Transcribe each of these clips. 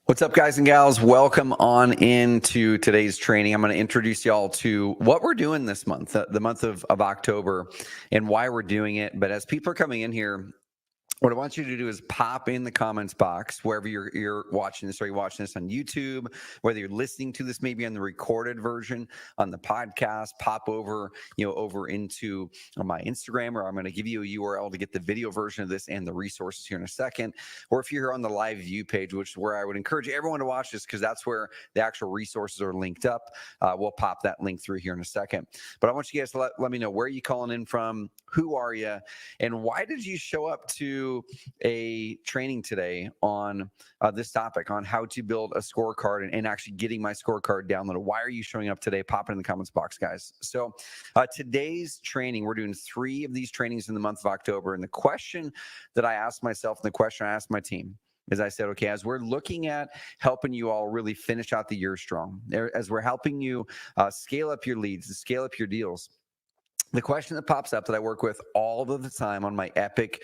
What's up, guys and gals? Welcome on into today's training. I'm going to introduce y'all to what we're doing this month, the month of October, and why we're doing it. But as people are coming in here, what I want you to do is pop in the comments box wherever you're watching this. Are you watching this on YouTube? Whether you're listening to this maybe on the recorded version on the podcast, pop over, over into my Instagram, or I'm going to give you a URL to get the video version of this and the resources here in a second. Or if you're here on the live view page, which is where I would encourage everyone to watch this because that's where the actual resources are linked up. We'll pop that link through here in a second. But I want you guys to let me know where you calling in from, who are you, and why did you show up to a training today on this topic, on how to build a scorecard and actually getting my scorecard downloaded. Why are you showing up today? Pop it in the comments box, guys. So today's training, we're doing 3 of these trainings in the month of October. And the question that I asked myself and the question I asked my team is I said, okay, as we're looking at helping you all really finish out the year strong, as we're helping you scale up your leads and scale up your deals, the question that pops up that I work with all of the time on my Epic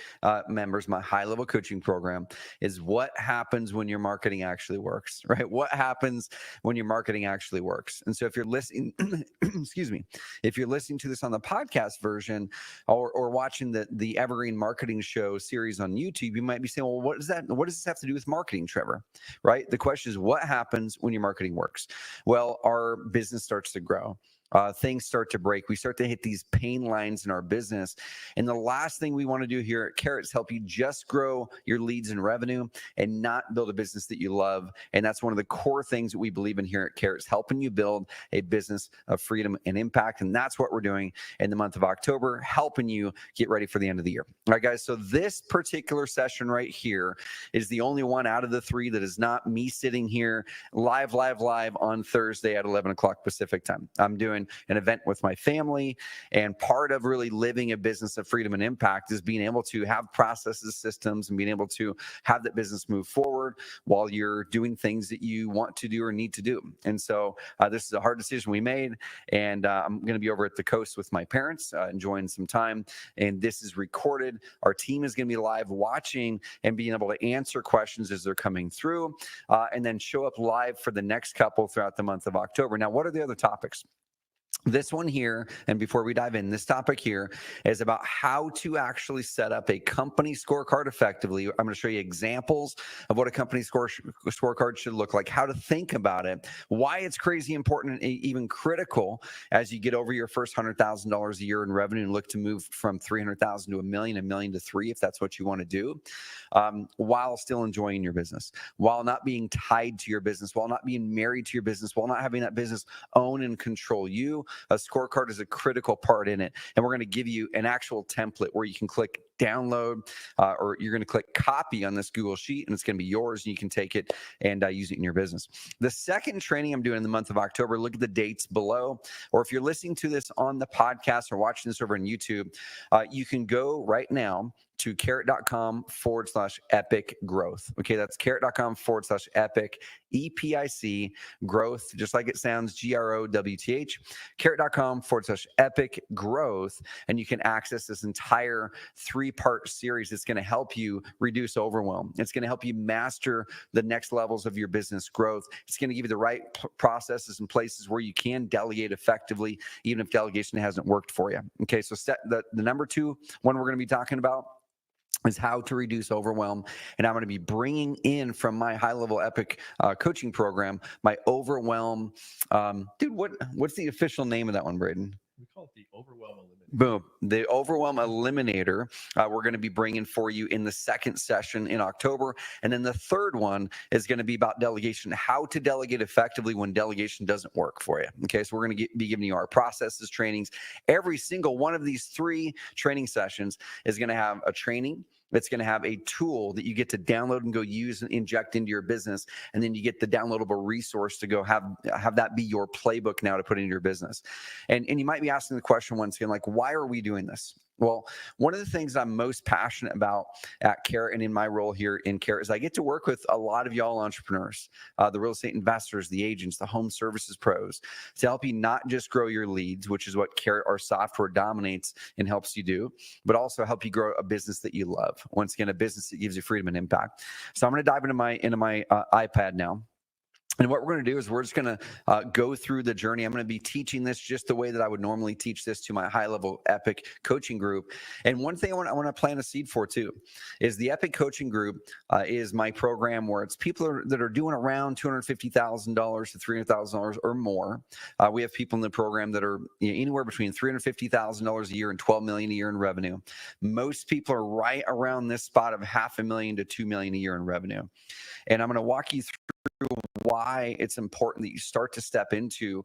members, my high-level coaching program, is what happens when your marketing actually works, right? What happens when your marketing actually works? And so if you're listening, excuse me, if you're listening to this on the podcast version or watching the Evergreen Marketing Show series on YouTube, you might be saying, well, what does this have to do with marketing, Trevor? Right? The question is, what happens when your marketing works? Well, our business starts to grow. Things start to break. We start to hit these pain lines in our business. And the last thing we want to do here at Carrot is help you just grow your leads and revenue and not build a business that you love. And that's one of the core things that we believe in here at Carrot, is helping you build a business of freedom and impact. And that's what we're doing in the month of October, helping you get ready for the end of the year. All right, guys. So this particular session right here is the only one out of the 3 that is not me sitting here live on Thursday at 11 o'clock Pacific time. I'm doing an event with my family, and part of really living a business of freedom and impact is being able to have processes, systems, and being able to have that business move forward while you're doing things that you want to do or need to do. And so this is a hard decision we made, and I'm going to be over at the coast with my parents, enjoying some time, and this is recorded. Our team is going to be live watching and being able to answer questions as they're coming through, and then show up live for the next couple throughout the month of October. Now, what are the other topics? This one here, and before we dive in, this topic here is about how to actually set up a company scorecard effectively. I'm going to show you examples of what a company scorecard should look like, how to think about it, why it's crazy important and even critical as you get over your first $100,000 a year in revenue and look to move from $300,000 to $1 million, $1 million to $3 million, if that's what you want to do, while still enjoying your business, while not being tied to your business, while not being married to your business, while not having that business own and control you. A scorecard is a critical part in it. And we're going to give you an actual template where you can click download, or you're going to click copy on this Google Sheet, and it's going to be yours, and you can take it and use it in your business. The second training I'm doing in the month of October, look at the dates below, or if you're listening to this on the podcast or watching this over on YouTube, you can go right now to carrot.com/epic growth. Okay, that's carrot.com/epic, EPIC growth, just like it sounds, GROWTH, carrot.com/epic growth. And you can access this entire 3-part series. It's going to help you reduce overwhelm. It's going to help you master the next levels of your business growth. It's going to give you the right processes and places where you can delegate effectively, even if delegation hasn't worked for you. Okay, so the number 2 one we're going to be talking about is how to reduce overwhelm. And I'm going to be bringing in from my high-level Epic coaching program, my overwhelm. What's the official name of that one, Braden? We call it the Overwhelm Eliminator. Boom. The Overwhelm Eliminator, we're going to be bringing for you in the second session in October. And then the third one is going to be about delegation, how to delegate effectively when delegation doesn't work for you. Okay, so we're going to be giving you our processes, trainings. Every single one of these 3 training sessions is going to have a training. It's going to have a tool that you get to download and go use and inject into your business. And then you get the downloadable resource to go have that be your playbook now to put into your business. And you might be asking the question once again, like, why are we doing this? Well, one of the things I'm most passionate about at Carrot and in my role here in Carrot is I get to work with a lot of y'all entrepreneurs, the real estate investors, the agents, the home services pros, to help you not just grow your leads, which is what Carrot, our software, dominates and helps you do, but also help you grow a business that you love. Once again, a business that gives you freedom and impact. So I'm going to dive into my iPad now. And what we're going to do is we're just going to go through the journey. I'm going to be teaching this just the way that I would normally teach this to my high-level Epic coaching group. And one thing I want to plant a seed for too is the Epic coaching group is my program where it's people that are doing around $250,000 to $300,000 or more. We have people in the program that are anywhere between $350,000 a year and $12 million a year in revenue. Most people are right around this spot of $500,000 to $2 million a year in revenue. And I'm going to walk you through why it's important that you start to step into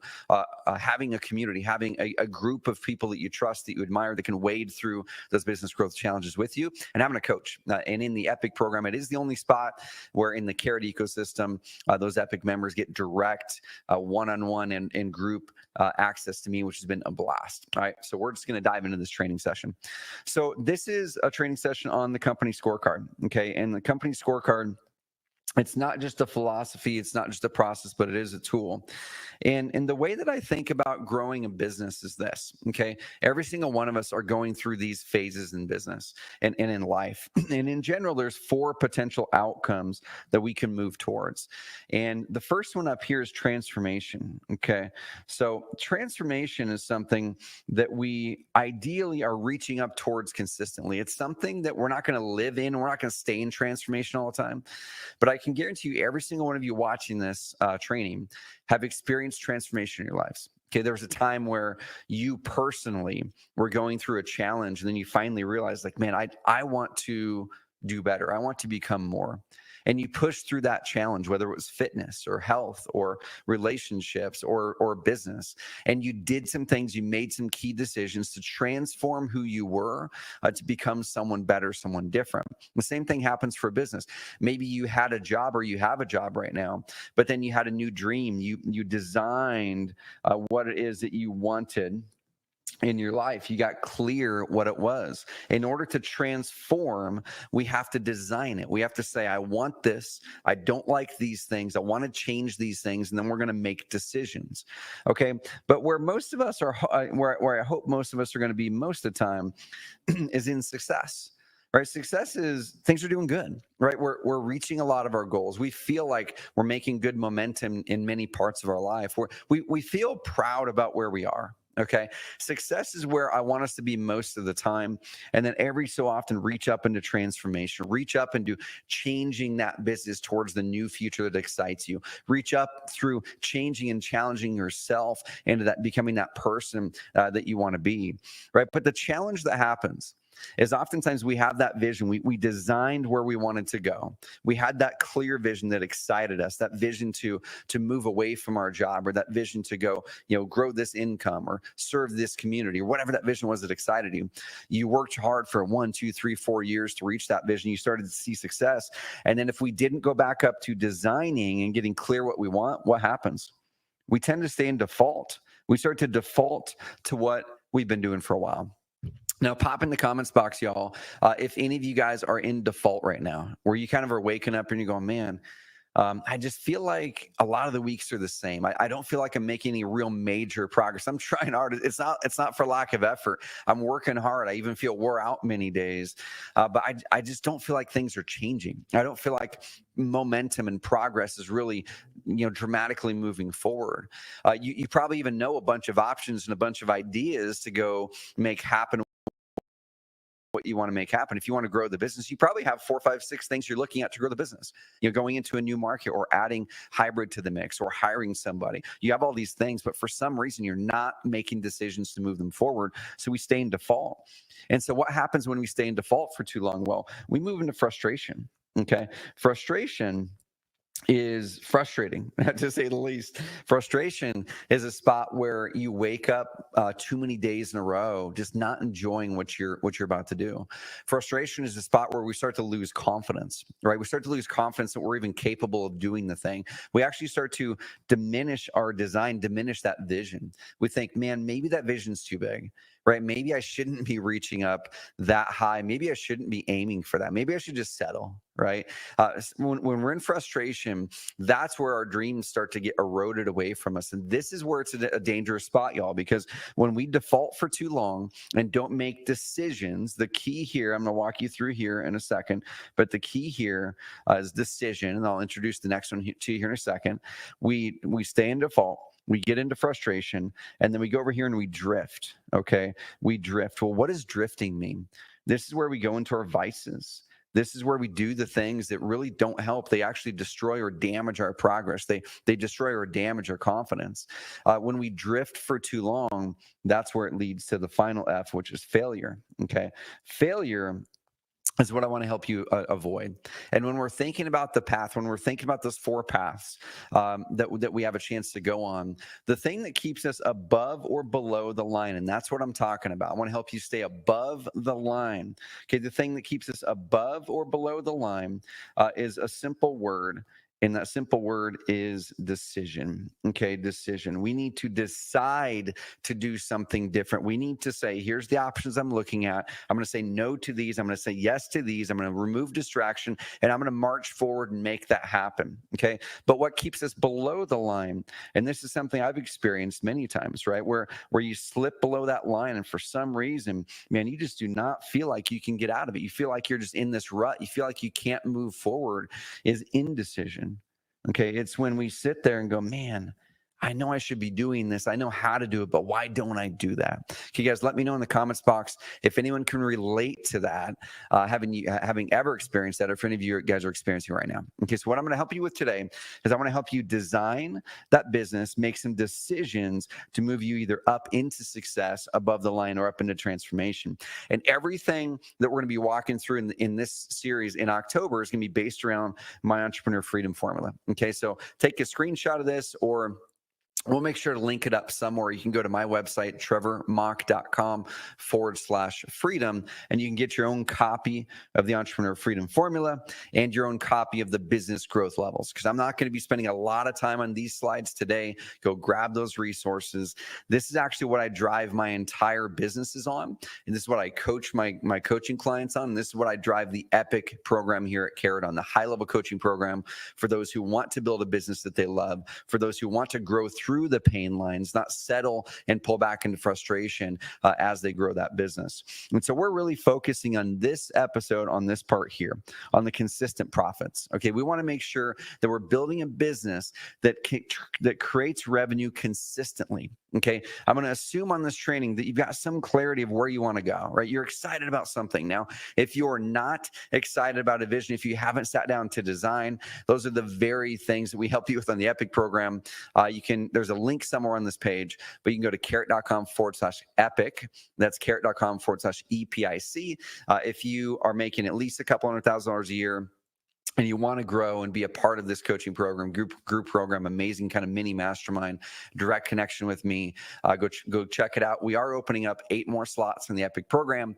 having a community, having a group of people that you trust, that you admire, that can wade through those business growth challenges with you, and having a coach. And in the Epic program, it is the only spot where in the Carrot ecosystem, those Epic members get direct one-on-one and group access to me, which has been a blast. All right, so we're just going to dive into this training session. So this is a training session on the company scorecard, okay? And the company scorecard, it's not just a philosophy, it's not just a process, but it is a tool. And the way that I think about growing a business is this, okay? Every single one of us are going through these phases in business and in life. And in general, there's 4 potential outcomes that we can move towards. And the first one up here is transformation, okay? So transformation is something that we ideally are reaching up towards consistently. It's something that we're not going to live in. We're not going to stay in transformation all the time. But I can guarantee you, every single one of you watching this training have experienced transformation in your lives. Okay, there was a time where you personally were going through a challenge, and then you finally realized, like, man, I want to do better. I want to become more. And you pushed through that challenge, whether it was fitness or health or relationships or business. And you did some things, you made some key decisions to transform who you were to become someone better, someone different. The same thing happens for business. Maybe you had a job or you have a job right now, but then you had a new dream. You designed what it is that you wanted in your life. You got clear what it was. In order to transform, we have to design it. We have to say, I want this. I don't like these things. I want to change these things. And then we're going to make decisions. Okay. But where most of us are, where I hope most of us are going to be most of the time is in success. Right? Success is things are doing good, right? We're reaching a lot of our goals. We feel like we're making good momentum in many parts of our life. We feel proud about where we are. Okay. Success is where I want us to be most of the time. And then every so often reach up into transformation, reach up into changing that business towards the new future that excites you. Reach up through changing and challenging yourself into that, becoming that person that you want to be. Right. But the challenge that happens is oftentimes we have that vision. We designed where we wanted to go. We had that clear vision that excited us, that vision to move away from our job, or that vision to go, grow this income or serve this community, or whatever that vision was that excited you. You worked hard for 1, 2, 3, 4 years to reach that vision. You started to see success. And then if we didn't go back up to designing and getting clear what we want, what happens? We tend to stay in default. We start to default to what we've been doing for a while. Now, pop in the comments box, y'all, if any of you guys are in default right now, where you kind of are waking up and you're going, man, I just feel like a lot of the weeks are the same. I don't feel like I'm making any real major progress. I'm trying hard. It's not for lack of effort. I'm working hard. I even feel wore out many days, but I just don't feel like things are changing. I don't feel like momentum and progress is really, dramatically moving forward. You probably even know a bunch of options and a bunch of ideas to go make happen what you want to make happen. If you want to grow the business, you probably have 4, 5, 6 things you're looking at to grow the business. Going into a new market, or adding hybrid to the mix, or hiring somebody. You have all these things, but for some reason you're not making decisions to move them forward. So we stay in default. And so what happens when we stay in default for too long? Well, we move into frustration. Okay. Frustration is frustrating, to say the least. Frustration is a spot where you wake up too many days in a row just not enjoying what you're about to do. Frustration is a spot where we start to lose confidence, right? We start to lose confidence that we're even capable of doing the thing. We actually start to diminish our design, diminish that vision. We think, man, maybe that vision's too big, right? Maybe I shouldn't be reaching up that high. Maybe I shouldn't be aiming for that. Maybe I should just settle, right? When we're in frustration, that's where our dreams start to get eroded away from us. And this is where it's a dangerous spot, y'all, because when we default for too long and don't make decisions, the key here, I'm going to walk you through here in a second, but the key here is decision. And I'll introduce the next one to you here in a second. We stay in default. We get into frustration, and then we go over here and we drift, okay? We drift. Well, what does drifting mean? This is where we go into our vices. This is where we do the things that really don't help. They actually destroy or damage our progress. They destroy or damage our confidence. When we drift for too long, that's where it leads to the final F, which is failure, okay? Failure is what I want to help you avoid. And when we're thinking about the path, when we're thinking about those 4 paths that we have a chance to go on, the thing that keeps us above or below the line, and that's what I'm talking about. I want to help you stay above the line. Okay, the thing that keeps us above or below the line is a simple word. And that simple word is decision. Okay, decision. We need to decide to do something different. We need to say, here's the options I'm looking at. I'm going to say no to these. I'm going to say yes to these. I'm going to remove distraction, and I'm going to march forward and make that happen. Okay, but what keeps us below the line, and this is something I've experienced many times, right? Where you slip below that line, and for some reason, man, you just do not feel like you can get out of it. You feel like you're just in this rut. You feel like you can't move forward, is indecision. Okay, it's when we sit there and go, man, I know I should be doing this. I know how to do it, but why don't I do that? Okay, guys, let me know in the comments box if anyone can relate to that, having ever experienced that, or if any of you guys are experiencing right now. Okay, so what I'm going to help you with today is I want to help you design that business, make some decisions to move you either up into success, above the line, or up into transformation. And everything that we're going to be walking through in this series in October is going to be based around my entrepreneur freedom formula. Okay, so take a screenshot of this, or we'll make sure to link it up somewhere. You can go to my website, trevormock.com/freedom, and you can get your own copy of the Entrepreneur Freedom Formula and your own copy of the business growth levels. Because I'm not going to be spending a lot of time on these slides today. Go grab those resources. This is actually what I drive my entire businesses on. And this is what I coach my coaching clients on. And this is what I drive the Epic program here at Carrot on, the high-level coaching program for those who want to build a business that they love, for those who want to grow through the pain lines, not settle and pull back into frustration as they grow that business. And so we're really focusing on this episode, on this part here, on the consistent profits. Okay, we want to make sure that we're building a business that creates revenue consistently. Okay, I'm going to assume on this training that you've got some clarity of where you want to go, right? You're excited about something. Now, if you're not excited about a vision, if you haven't sat down to design, those are the very things that we help you with on the Epic program. There's a link somewhere on this page, but you can go to carrot.com/epic. That's carrot.com/EPIC. If you are making at least a couple $100,000 a year, and you want to grow and be a part of this coaching program, group program, amazing kind of mini mastermind, direct connection with me, go check it out. We are opening up 8 more slots in the Epic program.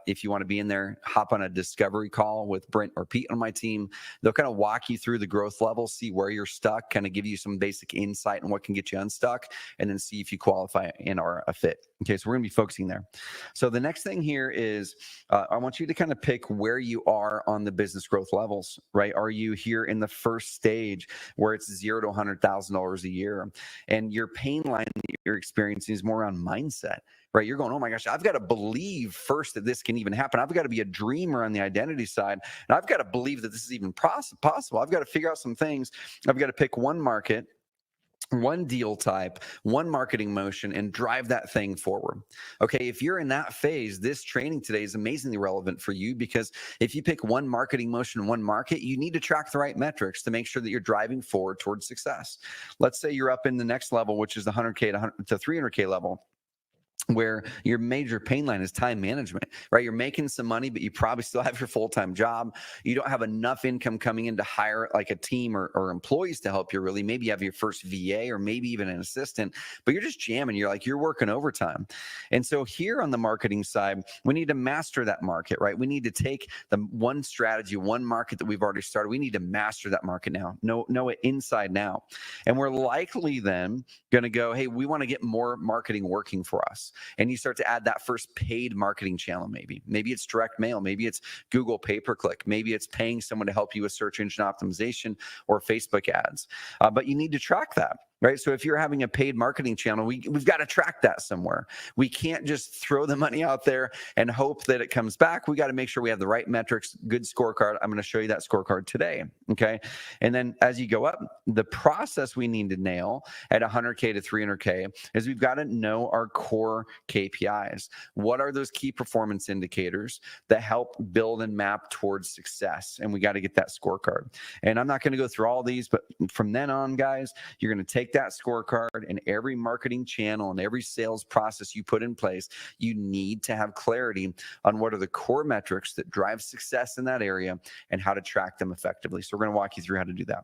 If you want to be in there, hop on a discovery call with Brent or Pete on my team. They'll kind of walk you through the growth levels, see where you're stuck, kind of give you some basic insight on what can get you unstuck, and then see if you qualify and are a fit. Okay, so we're going to be focusing there. So the next thing here is I want you to kind of pick where you are on the business growth levels, right? Are you here in the first stage where it's $0 to $100,000 a year, and your pain line that you're experiencing is more around mindset, right? You're going, oh my gosh, I've got to believe first that this can even happen. I've got to be a dreamer on the identity side, and I've got to believe that this is even possible. I've got to figure out some things. I've got to pick one market, one deal type, one marketing motion, and drive that thing forward. Okay, if you're in that phase, this training today is amazingly relevant for you, because if you pick one marketing motion, one market, you need to track the right metrics to make sure that you're driving forward towards success. Let's say you're up in the next level, which is the 100K to 300K level, where your major pain line is time management, right? You're making some money, but you probably still have your full-time job. You don't have enough income coming in to hire like a team or employees to help you really. Maybe you have your first VA or maybe even an assistant, but you're just jamming. You're working overtime. And so here on the marketing side, we need to master that market, right? We need to take the one strategy, one market that we've already started. We need to master that market now, know it inside now. And we're likely then going to go, hey, we want to get more marketing working for us. process. And you start to add that first paid marketing channel, maybe it's direct mail, maybe it's Google pay-per-click, maybe it's paying someone to help you with search engine optimization or Facebook ads. But you need to track that. Right. So if you're having a paid marketing channel, we've got to track that somewhere. We can't just throw the money out there and hope that it comes back. We got to make sure we have the right metrics, good scorecard. I'm going to show you that scorecard today. Okay. And then as you go up, the process we need to nail at 100K to 300K is we've got to know our core KPIs. What are those key performance indicators that help build and map towards success? And we got to get that scorecard. And I'm not going to go through all these, but from then on, guys, you're going to take that scorecard, and every marketing channel and every sales process you put in place, you need to have clarity on what are the core metrics that drive success in that area and how to track them effectively. So we're going to walk you through how to do that.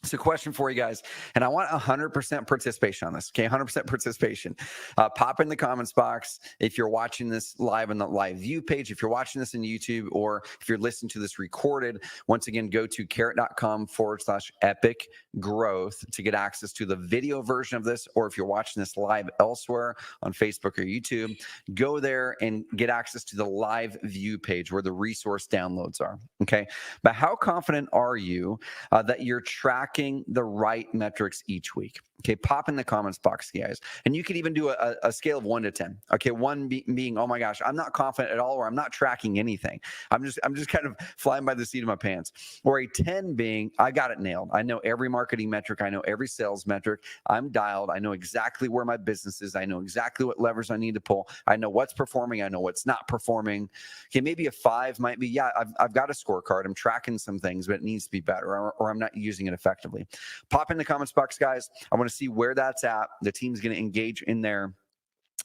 So question for you guys, and I want 100% participation on this, okay? 100% participation. Pop in the comments box if you're watching this live on the live view page, if you're watching this in YouTube, or if you're listening to this recorded. Once again, go to carrot.com/epic growth to get access to the video version of this, or if you're watching this live elsewhere on Facebook or YouTube, go there and get access to the live view page where the resource downloads are, okay? But how confident are you that you're tracking the right metrics each week? Okay, pop in the comments box, guys. And you could even do a scale of 1 to 10. Okay, 1 being, oh my gosh, I'm not confident at all, or I'm not tracking anything. I'm just kind of flying by the seat of my pants. Or a 10 being, I got it nailed. I know every marketing metric. I know every sales metric. I'm dialed. I know exactly where my business is. I know exactly what levers I need to pull. I know what's performing. I know what's not performing. Okay, maybe a 5 might be, yeah, I've got a scorecard. I'm tracking some things, but it needs to be better, or I'm not using it effectively. Pop in the comments box, guys. I want to see where that's at. The team's going to engage in there.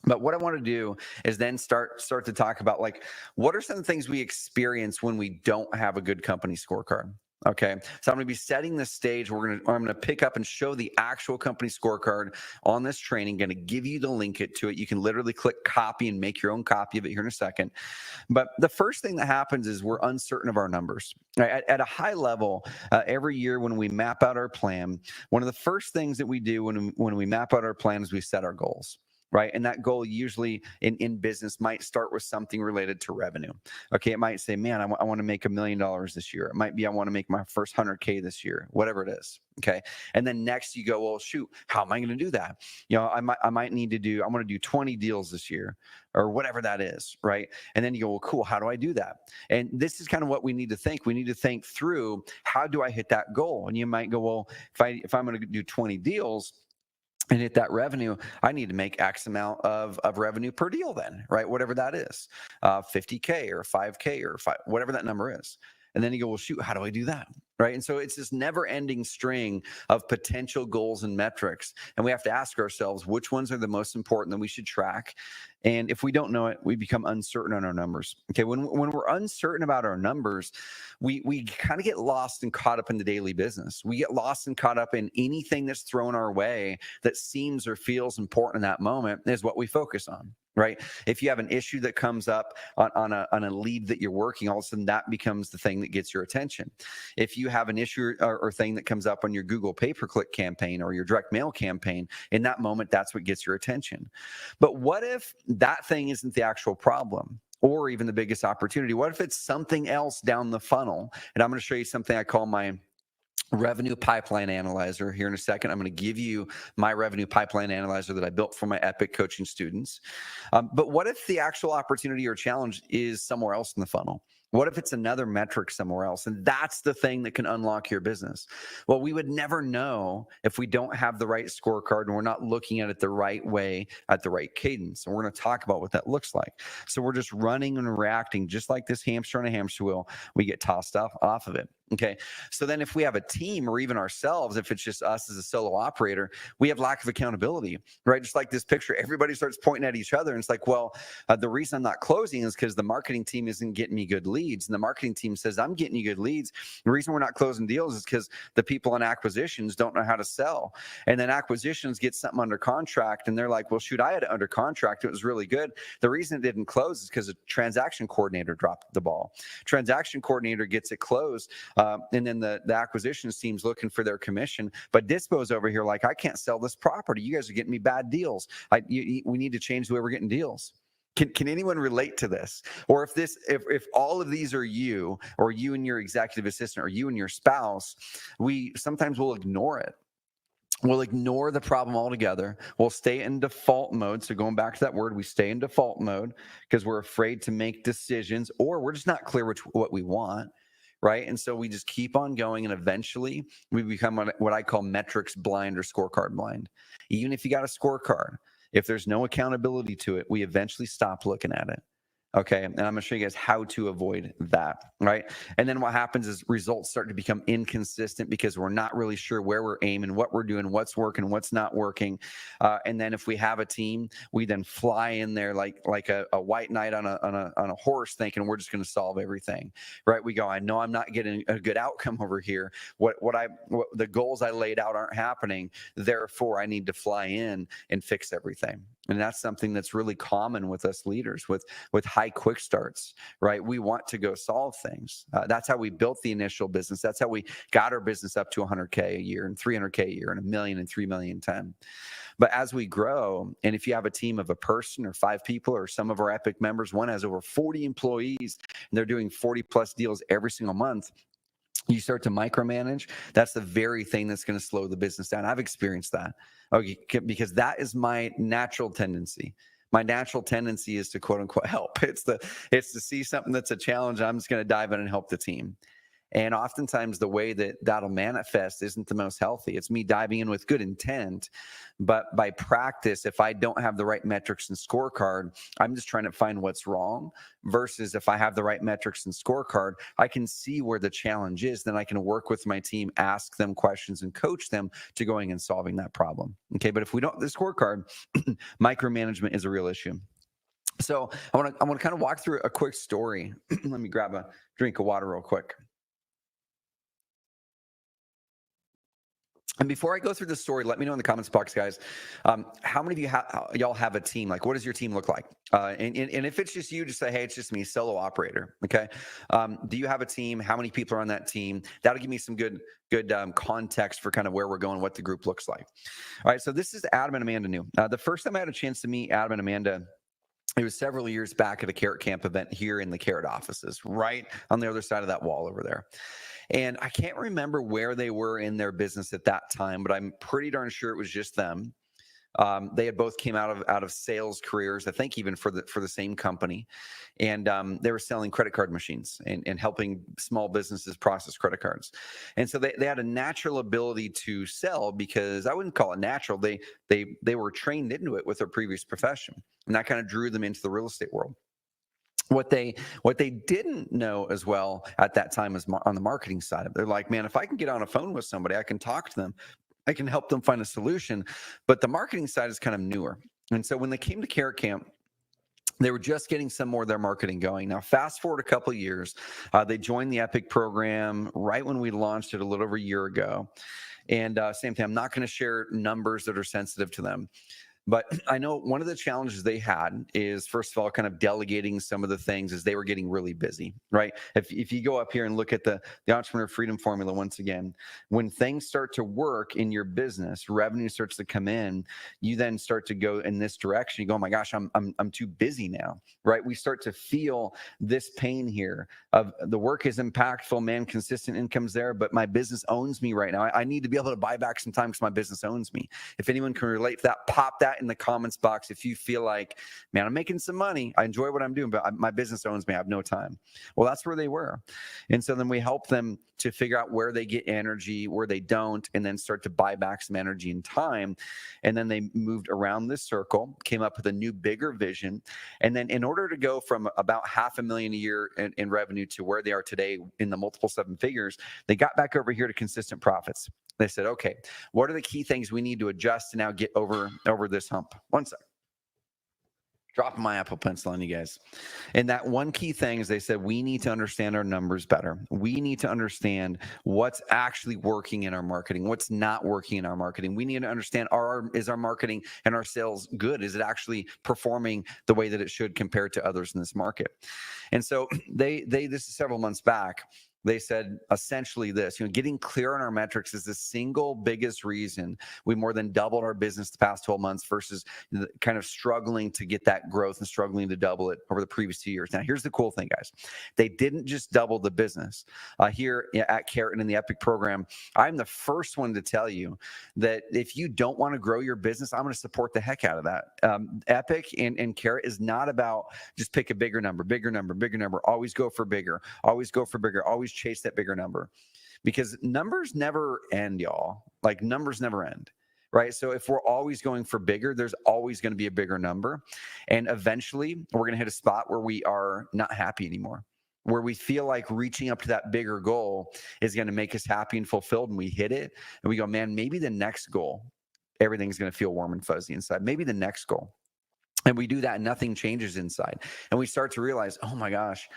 But what I want to do is then start to talk about, like, what are some things we experience when we don't have a good company scorecard? Okay, so I'm going to be setting the stage. I'm going to pick up and show the actual company scorecard on this training. Going to give you the link to it. You can literally click copy and make your own copy of it here in a second. But the first thing that happens is we're uncertain of our numbers. Right? At a high level, every year when we map out our plan, one of the first things that we do when we map out our plan is we set our goals. Right. And that goal usually in business might start with something related to revenue. Okay. It might say, man, I want to make $1 million this year. It might be, I want to make my first 100K this year, whatever it is. Okay. And then next you go, well, shoot, how am I going to do that? You know, I might need to do, I want to do 20 deals this year, or whatever that is. Right. And then you go, well, cool. How do I do that? And this is kind of what we need to think. We need to think through, how do I hit that goal? And you might go, well, if I'm going to do 20 deals and hit that revenue, I need to make X amount of revenue per deal then, right? Whatever that is, 50K or 5K or whatever that number is. And then you go, well, shoot, how do I do that? Right. And so it's this never ending string of potential goals and metrics. And we have to ask ourselves, which ones are the most important that we should track? And if we don't know it, we become uncertain on our numbers. Okay. When we're uncertain about our numbers, we kind of get lost and caught up in the daily business. We get lost and caught up in anything that's thrown our way that seems or feels important in that moment is what we focus on. Right. If you have an issue that comes up on a lead that you're working, all of a sudden that becomes the thing that gets your attention. If you have an issue or thing that comes up on your Google pay-per-click campaign or your direct mail campaign, in that moment, that's what gets your attention. But what if that thing isn't the actual problem, or even the biggest opportunity? What if it's something else down the funnel? And I'm going to show you something I call my revenue pipeline analyzer here in a second. I'm going to give you my revenue pipeline analyzer that I built for my Epic coaching students. But what if the actual opportunity or challenge is somewhere else in the funnel? What if it's another metric somewhere else? And that's the thing that can unlock your business. Well, we would never know if we don't have the right scorecard and we're not looking at it the right way at the right cadence. And we're going to talk about what that looks like. So we're just running and reacting just like this hamster on a hamster wheel. We get tossed off of it. Okay. So then if we have a team, or even ourselves, if it's just us as a solo operator, we have lack of accountability, right? Just like this picture, everybody starts pointing at each other. And it's like, well, the reason I'm not closing is because the marketing team isn't getting me good leads. And the marketing team says, I'm getting you good leads. The reason we're not closing deals is because the people in acquisitions don't know how to sell. And then acquisitions get something under contract. And they're like, well, shoot, I had it under contract. It was really good. The reason it didn't close is because a transaction coordinator dropped the ball. Transaction coordinator gets it closed. And then the acquisitions team's looking for their commission, but Dispo's over here like, I can't sell this property. You guys are getting me bad deals. We need to change the way we're getting deals. Can anyone relate to this? Or if all of these are you, or you and your executive assistant, or you and your spouse, we sometimes will ignore it. We'll ignore the problem altogether. We'll stay in default mode. So going back to that word, we stay in default mode because we're afraid to make decisions, or we're just not clear what we want, right? And so we just keep on going, and eventually we become what I call metrics blind or scorecard blind. Even if you got a scorecard, if there's no accountability to it, we eventually stop looking at it. Okay. And I'm going to show you guys how to avoid that. Right. And then what happens is results start to become inconsistent because we're not really sure where we're aiming, what we're doing, what's working, what's not working. And then if we have a team, we then fly in there like a white knight on a horse, thinking we're just going to solve everything. Right. We go, I know I'm not getting a good outcome over here. What the goals I laid out aren't happening. Therefore, I need to fly in and fix everything. And that's something that's really common with us leaders with high quick starts, right? We want to go solve things. That's how we built the initial business. That's how we got our business up to 100K a year and 300K a year and $1 million and $3 million 10. But as we grow, and if you have a team of a person or 5 people, or some of our Epic members, one has over 40 employees and they're doing 40 plus deals every single month, you start to micromanage. That's the very thing that's going to slow the business down. I've experienced that. Okay, because that is my natural tendency. My natural tendency is to quote unquote help. It's to see something that's a challenge. I'm just going to dive in and help the team. And oftentimes the way that'll manifest isn't the most healthy. It's me diving in with good intent, but by practice, if I don't have the right metrics and scorecard, I'm just trying to find what's wrong, versus if I have the right metrics and scorecard, I can see where the challenge is. Then I can work with my team, ask them questions, and coach them to going and solving that problem. Okay, but if we don't have the scorecard, micromanagement is a real issue. So I want to kind of walk through a quick story. Let me grab a drink of water real quick. And before I go through the story, let me know in the comments box, guys, how many of y'all have a team? Like, what does your team look like? And if it's just you, just say, hey, it's just me, solo operator. Okay. Do you have a team? How many people are on that team? That'll give me some good context for kind of where we're going, what the group looks like. All right. So this is Adam and Amanda New. The first time I had a chance to meet Adam and Amanda, it was several years back at a Carrot Camp event here in the Carrot offices, right on the other side of that wall over there. And I can't remember where they were in their business at that time, but I'm pretty darn sure it was just them. They had both came out of sales careers, I think even for the same company. And they were selling credit card machines and helping small businesses process credit cards. And so they had a natural ability to sell, because I wouldn't call it natural. They were trained into it with their previous profession. And that kind of drew them into the real estate world. What they didn't know as well at that time is on the marketing side of it. They're like, man, if I can get on a phone with somebody, I can talk to them, I can help them find a solution. But the marketing side is kind of newer. And so when they came to Carrot Camp, they were just getting some more of their marketing going. Now, fast forward a couple of years, they joined the Epic program right when we launched it a little over a year ago. And same thing, I'm not going to share numbers that are sensitive to them. But I know one of the challenges they had is, first of all, kind of delegating some of the things as they were getting really busy, right? If you go up here and look at the Entrepreneur Freedom Formula once again, when things start to work in your business, revenue starts to come in, you then start to go in this direction. You go, oh my gosh, I'm too busy now, right? We start to feel this pain here of the work is impactful, man, consistent income's there, but my business owns me right now. I need to be able to buy back some time because my business owns me. If anyone can relate to that, pop that in the comments box. If you feel like, man, I'm making some money, I enjoy what I'm doing, but my business owns me, I have no time. Well, that's where they were. And so then we help them to figure out where they get energy, where they don't, and then start to buy back some energy and time. And then they moved around this circle, came up with a new, bigger vision. And then in order to go from about $500,000 a year in revenue to where they are today in the multiple 7 figures, they got back over here to consistent profits. They said, okay, what are the key things we need to adjust to now get over this hump? One sec. Dropping my Apple Pencil on you guys. And that one key thing is they said, we need to understand our numbers better. We need to understand what's actually working in our marketing, what's not working in our marketing. We need to understand, is our marketing and our sales good? Is it actually performing the way that it should compared to others in this market? And so this is several months back. They said essentially this, getting clear on our metrics is the single biggest reason we more than doubled our business the past 12 months versus kind of struggling to get that growth and struggling to double it over the previous 2 years. Now, here's the cool thing, guys. They didn't just double the business. Here at Carrot and in the Epic program, I'm the first one to tell you that if you don't want to grow your business, I'm going to support the heck out of that. Epic and Carrot is not about just pick a bigger number, always go for bigger, always chase that bigger number, because numbers never end, y'all. Like, numbers never end, right? So if we're always going for bigger, there's always going to be a bigger number. And eventually we're going to hit a spot where we are not happy anymore, where we feel like reaching up to that bigger goal is going to make us happy and fulfilled. And we hit it and we go, man, maybe the next goal, everything's going to feel warm and fuzzy inside. Maybe the next goal. And we do that and nothing changes inside. And we start to realize, oh my gosh,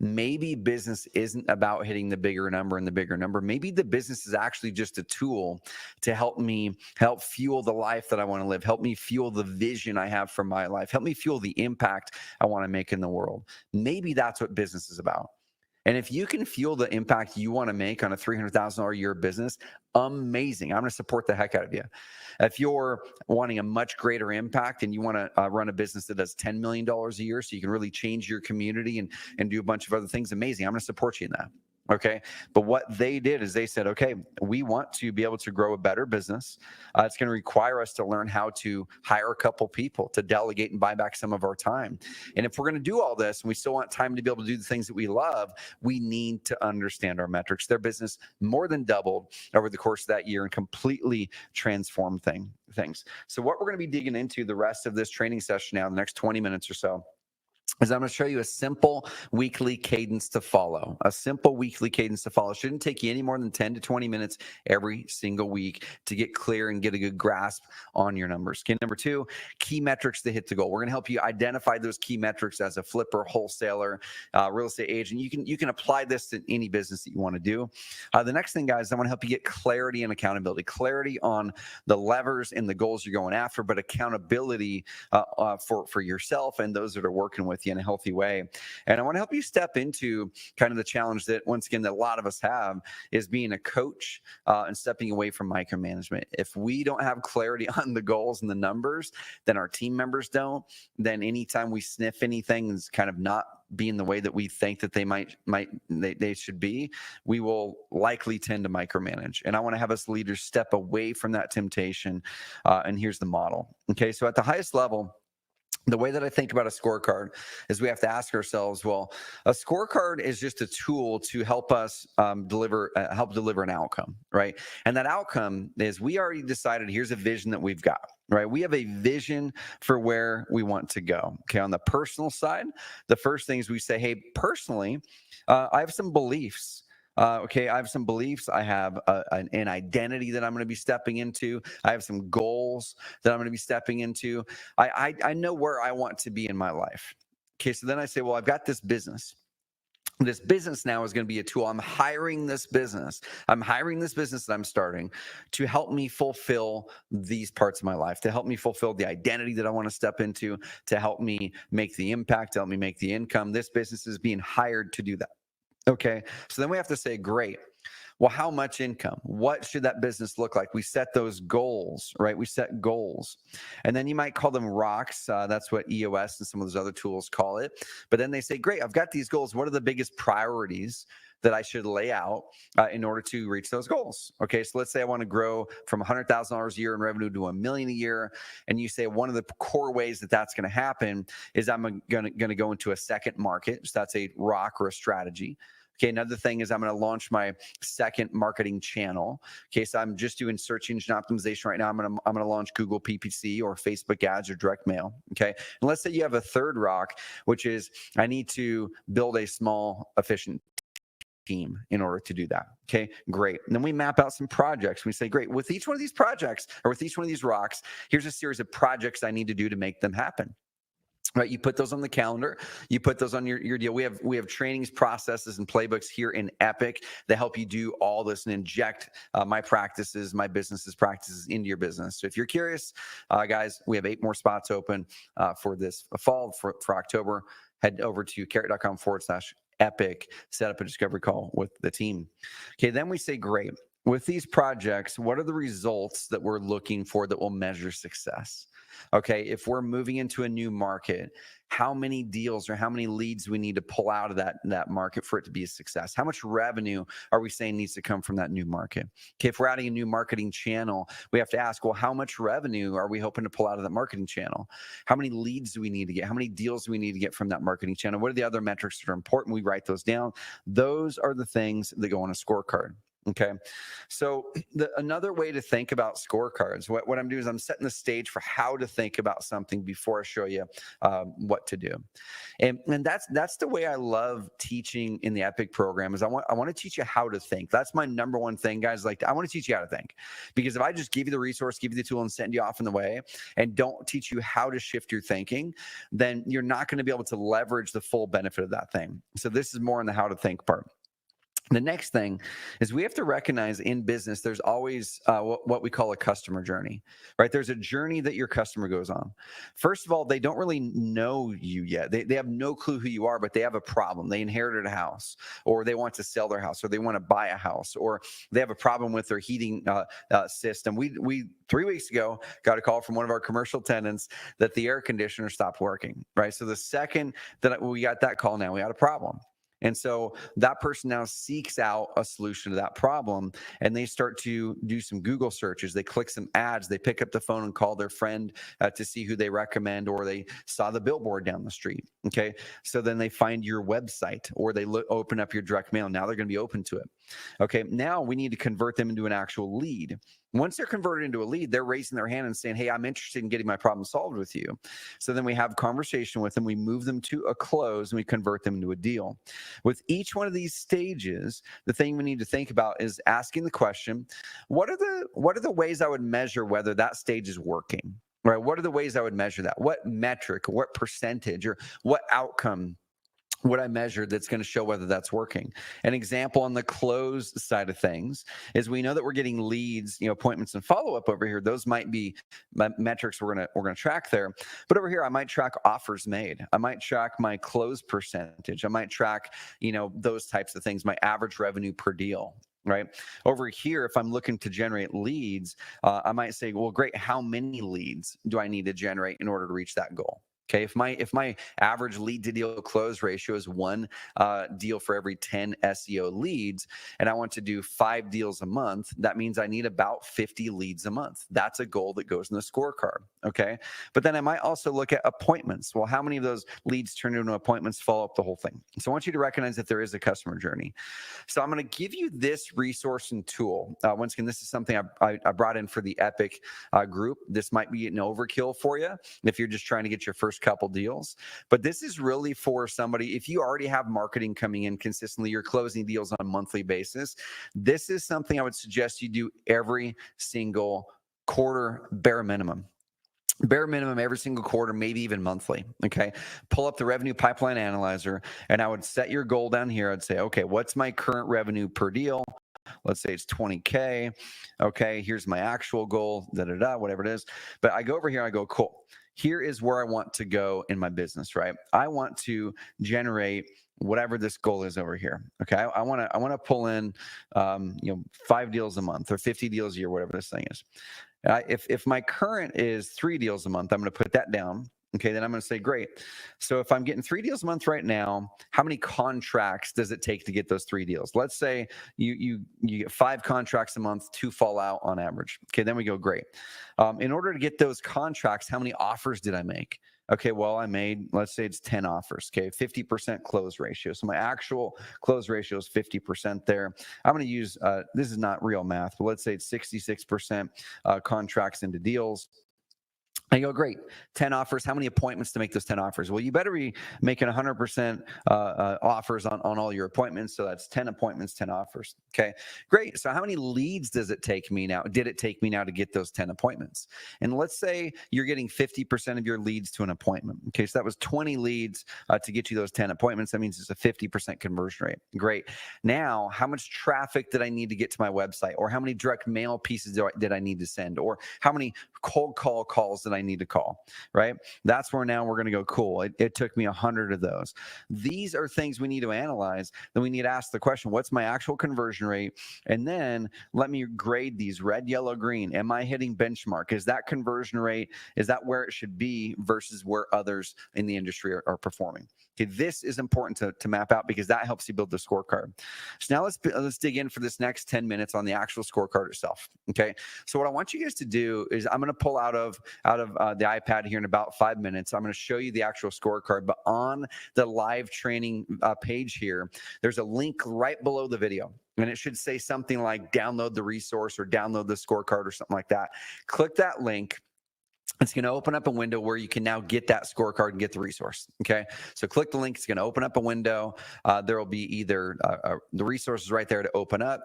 maybe business isn't about hitting the bigger number and the bigger number. Maybe the business is actually just a tool to help fuel the life that I want to live, help me fuel the vision I have for my life, help me fuel the impact I want to make in the world. Maybe that's what business is about. And if you can fuel the impact you want to make on a $300,000 a year business, amazing. I'm going to support the heck out of you. If you're wanting a much greater impact and you want to run a business that does $10 million a year so you can really change your community and do a bunch of other things, amazing. I'm going to support you in that. Okay. But what they did is they said, okay, we want to be able to grow a better business. It's going to require us to learn how to hire a couple people, to delegate and buy back some of our time. And if we're going to do all this and we still want time to be able to do the things that we love, we need to understand our metrics. Their business more than doubled over the course of that year and completely transformed things. So what we're going to be digging into the rest of this training session now, the next 20 minutes or so, is I'm going to show you a simple weekly cadence to follow. Shouldn't take you any more than 10 to 20 minutes every single week to get clear and get a good grasp on your numbers. Okay, number 2, key metrics to hit the goal. We're going to help you identify those key metrics as a flipper, wholesaler, real estate agent. You can apply this to any business that you want to do. The next thing, guys, I want to help you get clarity and accountability. Clarity on the levers and the goals you're going after, but accountability for yourself and those that are working with you in a healthy way. And I want to help you step into kind of the challenge that, once again, that a lot of us have, is being a coach and stepping away from micromanagement. If we don't have clarity on the goals and the numbers, then our team members don't. Then anytime we sniff anything is kind of not being the way that we think that they should be, we will likely tend to micromanage. And I want to have us leaders step away from that temptation. And here's the model. Okay, so at the highest level, the way that I think about a scorecard is we have to ask ourselves, well, a scorecard is just a tool to help us deliver an outcome, right? And that outcome is, we already decided, here's a vision that we've got, right? We have a vision for where we want to go. Okay, on the personal side, the first thing is we say, hey, personally, I have some beliefs. I have some beliefs. I have an identity that I'm going to be stepping into. I have some goals that I'm going to be stepping into. I know where I want to be in my life. Okay, so then I say, well, I've got this business. This business now is going to be a tool. I'm hiring this business that I'm starting to help me fulfill these parts of my life, to help me fulfill the identity that I want to step into, to help me make the impact, to help me make the income. This business is being hired to do that. Okay, so then we have to say, great. Well, how much income? What should that business look like? We set those goals, right? We set goals. And then you might call them rocks. That's what EOS and some of those other tools call it. But then they say, great, I've got these goals. What are the biggest priorities that I should lay out in order to reach those goals? Okay, so let's say I want to grow from $100,000 a year in revenue to $1 million a year. And you say one of the core ways that that's going to happen is I'm going to go into a second market. So that's a rock or a strategy. Okay, another thing is I'm going to launch my second marketing channel. Okay, so I'm just doing search engine optimization right now. I'm going to launch Google PPC or Facebook ads or direct mail. Okay, and let's say you have a third rock, which is I need to build a small, efficient team in order to do that. Okay, great. And then we map out some projects. We say, great, with each one of these projects or with each one of these rocks, here's a series of projects I need to do to make them happen. Right, you put those on the calendar. You put those on your deal. We have trainings, processes, and playbooks here in Epic that help you do all this and inject my practices, my business's practices into your business. So if you're curious, guys, we have 8 more spots open for this fall for October. Head over to carrot.com/Epic epic, set up a discovery call with the team. Okay, then we say, great. With these projects, what are the results that we're looking for that will measure success? Okay, if we're moving into a new market, how many deals or how many leads we need to pull out of that market for it to be a success? How much revenue are we saying needs to come from that new market? Okay, if we're adding a new marketing channel, we have to ask, well, how much revenue are we hoping to pull out of that marketing channel? How many leads do we need to get? How many deals do we need to get from that marketing channel? What are the other metrics that are important? We write those down. Those are the things that go on a scorecard. Okay, so another way to think about scorecards, what I'm doing is I'm setting the stage for how to think about something before I show you what to do, and that's the way I love teaching in the Epic program. Is I want to teach you how to think. That's my number one thing, guys. Like, I want to teach you how to think, because if I just give you the resource, give you the tool, and send you off in the way, and don't teach you how to shift your thinking, then you're not going to be able to leverage the full benefit of that thing. So this is more in the how to think part. The next thing is we have to recognize in business, there's always what we call a customer journey, right? There's a journey that your customer goes on. First of all, they don't really know you yet. They have no clue who you are, but they have a problem. They inherited a house, or they want to sell their house, or they want to buy a house, or they have a problem with their heating system. We 3 weeks ago got a call from one of our commercial tenants that the air conditioner stopped working, right? So the second that we got that call, now we had a problem. And so that person now seeks out a solution to that problem, and they start to do some Google searches. They click some ads. They pick up the phone and call their friend to see who they recommend, or they saw the billboard down the street. Okay, so then they find your website, or they open up your direct mail. Now they're going to be open to it. Okay, now we need to convert them into an actual lead. Once they're converted into a lead, they're raising their hand and saying, hey, I'm interested in getting my problem solved with you. So then we have a conversation with them. We move them to a close, and we convert them into a deal. With each one of these stages, the thing we need to think about is asking the question, what are the ways I would measure whether that stage is working? Right? What are the ways I would measure that? What metric, what percentage, or what outcome would I measure that's going to show whether that's working? An example on the close side of things is we know that we're getting leads, appointments and follow-up over here. Those might be metrics we're going to track there. But over here, I might track offers made. I might track my close percentage. I might track, those types of things, my average revenue per deal. Right over here, if I'm looking to generate leads, I might say, well, great, how many leads do I need to generate in order to reach that goal? Okay, if my average lead to deal close ratio is 1 deal for every 10 SEO leads, and I want to do 5 deals a month, that means I need about 50 leads a month. That's a goal that goes in the scorecard. Okay, but then I might also look at appointments. Well, how many of those leads turn into appointments, follow up the whole thing? So I want you to recognize that there is a customer journey. So I'm going to give you this resource and tool. Once again, this is something I brought in for the Epic group. This might be an overkill for you if you're just trying to get your first couple deals, but this is really for somebody, if you already have marketing coming in consistently, you're closing deals on a monthly basis, this is something I would suggest you do every single quarter, bare minimum every single quarter, maybe even monthly. Okay, pull up the revenue pipeline analyzer, and I would set your goal down here. I'd say, okay, what's my current revenue per deal? Let's say it's 20K. Okay, here's my actual goal, whatever it is. But I go over here and I go, cool. Here is where I want to go in my business, right? I want to generate whatever this goal is over here. Okay, I want to pull in, 5 deals a month or 50 deals a year, whatever this thing is. If my current is 3 deals a month, I'm going to put that down. Okay, then I'm going to say, great. So if I'm getting 3 deals a month right now, how many contracts does it take to get those 3 deals? Let's say you get 5 contracts a month, 2 fall out on average. Okay, then we go, great. In order to get those contracts, how many offers did I make? Okay, well, I made, let's say it's 10 offers. Okay, 50% close ratio. So my actual close ratio is 50% there. I'm going to use, this is not real math, but let's say it's 66% contracts into deals. I go, great, 10 offers. How many appointments to make those 10 offers? Well, you better be making 100% offers on all your appointments. So that's 10 appointments, 10 offers. Okay, great. So how many leads did it take me now to get those 10 appointments? And let's say you're getting 50% of your leads to an appointment. Okay, so that was 20 leads to get you those 10 appointments. That means it's a 50% conversion rate. Great. Now, how much traffic did I need to get to my website? Or how many direct mail pieces did I need to send? Or how many cold call calls did I I need to call, right? That's where now we're going to go, cool. It took me 100 of those. These are things we need to analyze. Then we need to ask the question, what's my actual conversion rate? And then let me grade these: red, yellow, green. Am I hitting benchmark? Is that conversion rate, is that where it should be versus where others in the industry are performing? Okay, this is important to map out because that helps you build the scorecard. So now let's dig in for this next 10 minutes on the actual scorecard itself. Okay, so what I want you guys to do is I'm going to pull out of the iPad here in about 5 minutes. I'm going to show you the actual scorecard, but on the live training page here, there's a link right below the video. And it should say something like download the resource or download the scorecard or something like that. Click that link. It's going to open up a window where you can now get that scorecard and get the resource. Okay, so click the link. It's going to open up a window. There will be either the resources right there to open up.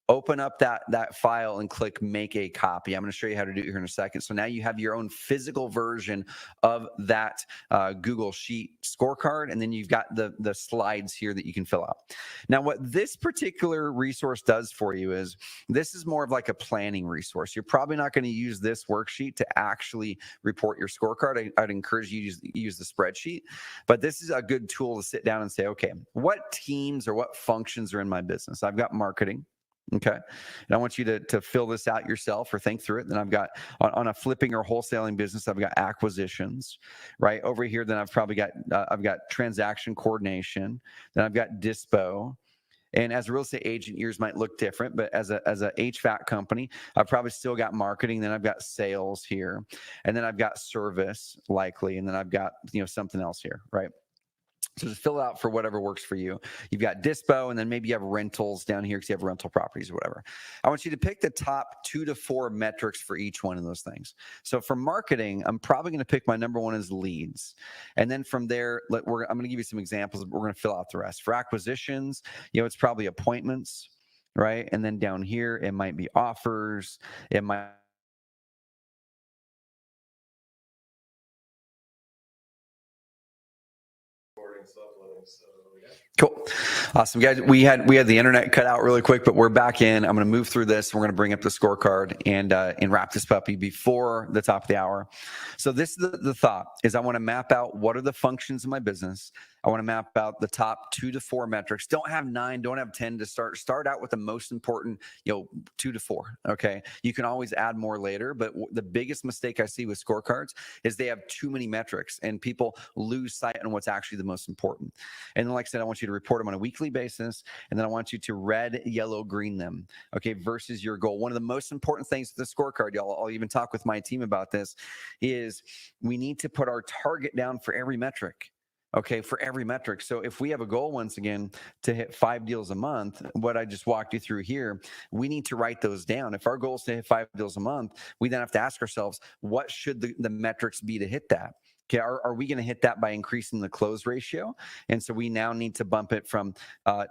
Open up that file and click make a copy. I'm going to show you how to do it here in a second. So now you have your own physical version of that Google Sheet scorecard, and then you've got the slides here that you can fill out. Now, what this particular resource does for you is this is more of like a planning resource. You're probably not going to use this worksheet to actually report your scorecard. I'd encourage you to use the spreadsheet, but this is a good tool to sit down and say, okay, what teams or what functions are in my business? I've got marketing. Okay. And I want you to fill this out yourself or think through it. Then I've got on a flipping or wholesaling business, I've got acquisitions, right? Over here, then I've probably got, I've got transaction coordination. Then I've got dispo. And as a real estate agent, yours might look different, but as a HVAC company, I've probably still got marketing. Then I've got sales here, and then I've got service likely. And then I've got, something else here, right? So just fill it out for whatever works for you. You've got dispo, and then maybe you have rentals down here because you have rental properties or whatever. I want you to pick the top 2 to 4 metrics for each one of those things. So for marketing, I'm probably going to pick my number one as leads. And then from there, I'm going to give you some examples. We're going to fill out the rest. For acquisitions, it's probably appointments, right? And then down here, it might be offers. It might Cool. Awesome, guys. We had the internet cut out really quick, but we're back in. I'm going to move through this. We're going to bring up the scorecard and wrap this puppy before the top of the hour. So this is the thought is I want to map out what are the functions of my business. I want to map out the top 2 to 4 metrics. Don't have 9, don't have 10 to start. Start out with the most important, 2 to 4. Okay. You can always add more later, but the biggest mistake I see with scorecards is they have too many metrics and people lose sight on what's actually the most important. And then, like I said, I want you to report them on a weekly basis, and then I want you to red, yellow, green them, okay, versus your goal. One of the most important things with the scorecard, y'all, I'll even talk with my team about this, is we need to put our target down for every metric. Okay, for every metric. So if we have a goal, once again, to hit 5 deals a month, what I just walked you through here, we need to write those down. If our goal is to hit 5 deals a month, we then have to ask ourselves, what should the metrics be to hit that? Okay, are we going to hit that by increasing the close ratio? And so we now need to bump it from 5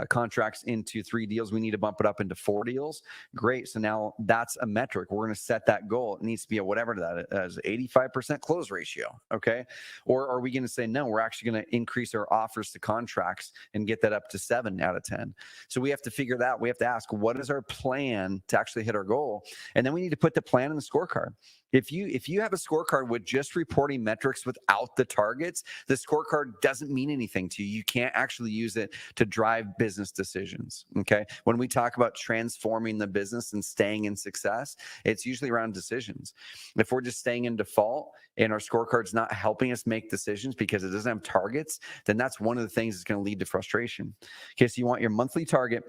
contracts into 3 deals. We need to bump it up into 4 deals. Great. So now that's a metric. We're going to set that goal. It needs to be a whatever that is, 85% close ratio. Okay. Or are we going to say, no, we're actually going to increase our offers to contracts and get that up to 7 out of 10. So we have to figure that out. We have to ask, what is our plan to actually hit our goal? And then we need to put the plan in the scorecard. If you have a scorecard with just reporting metrics without the targets, the scorecard doesn't mean anything to you. You can't actually use it to drive business decisions, okay? When we talk about transforming the business and staying in success, it's usually around decisions. If we're just staying in default and our scorecard's not helping us make decisions because it doesn't have targets, then that's one of the things that's going to lead to frustration. Okay, so you want your monthly target.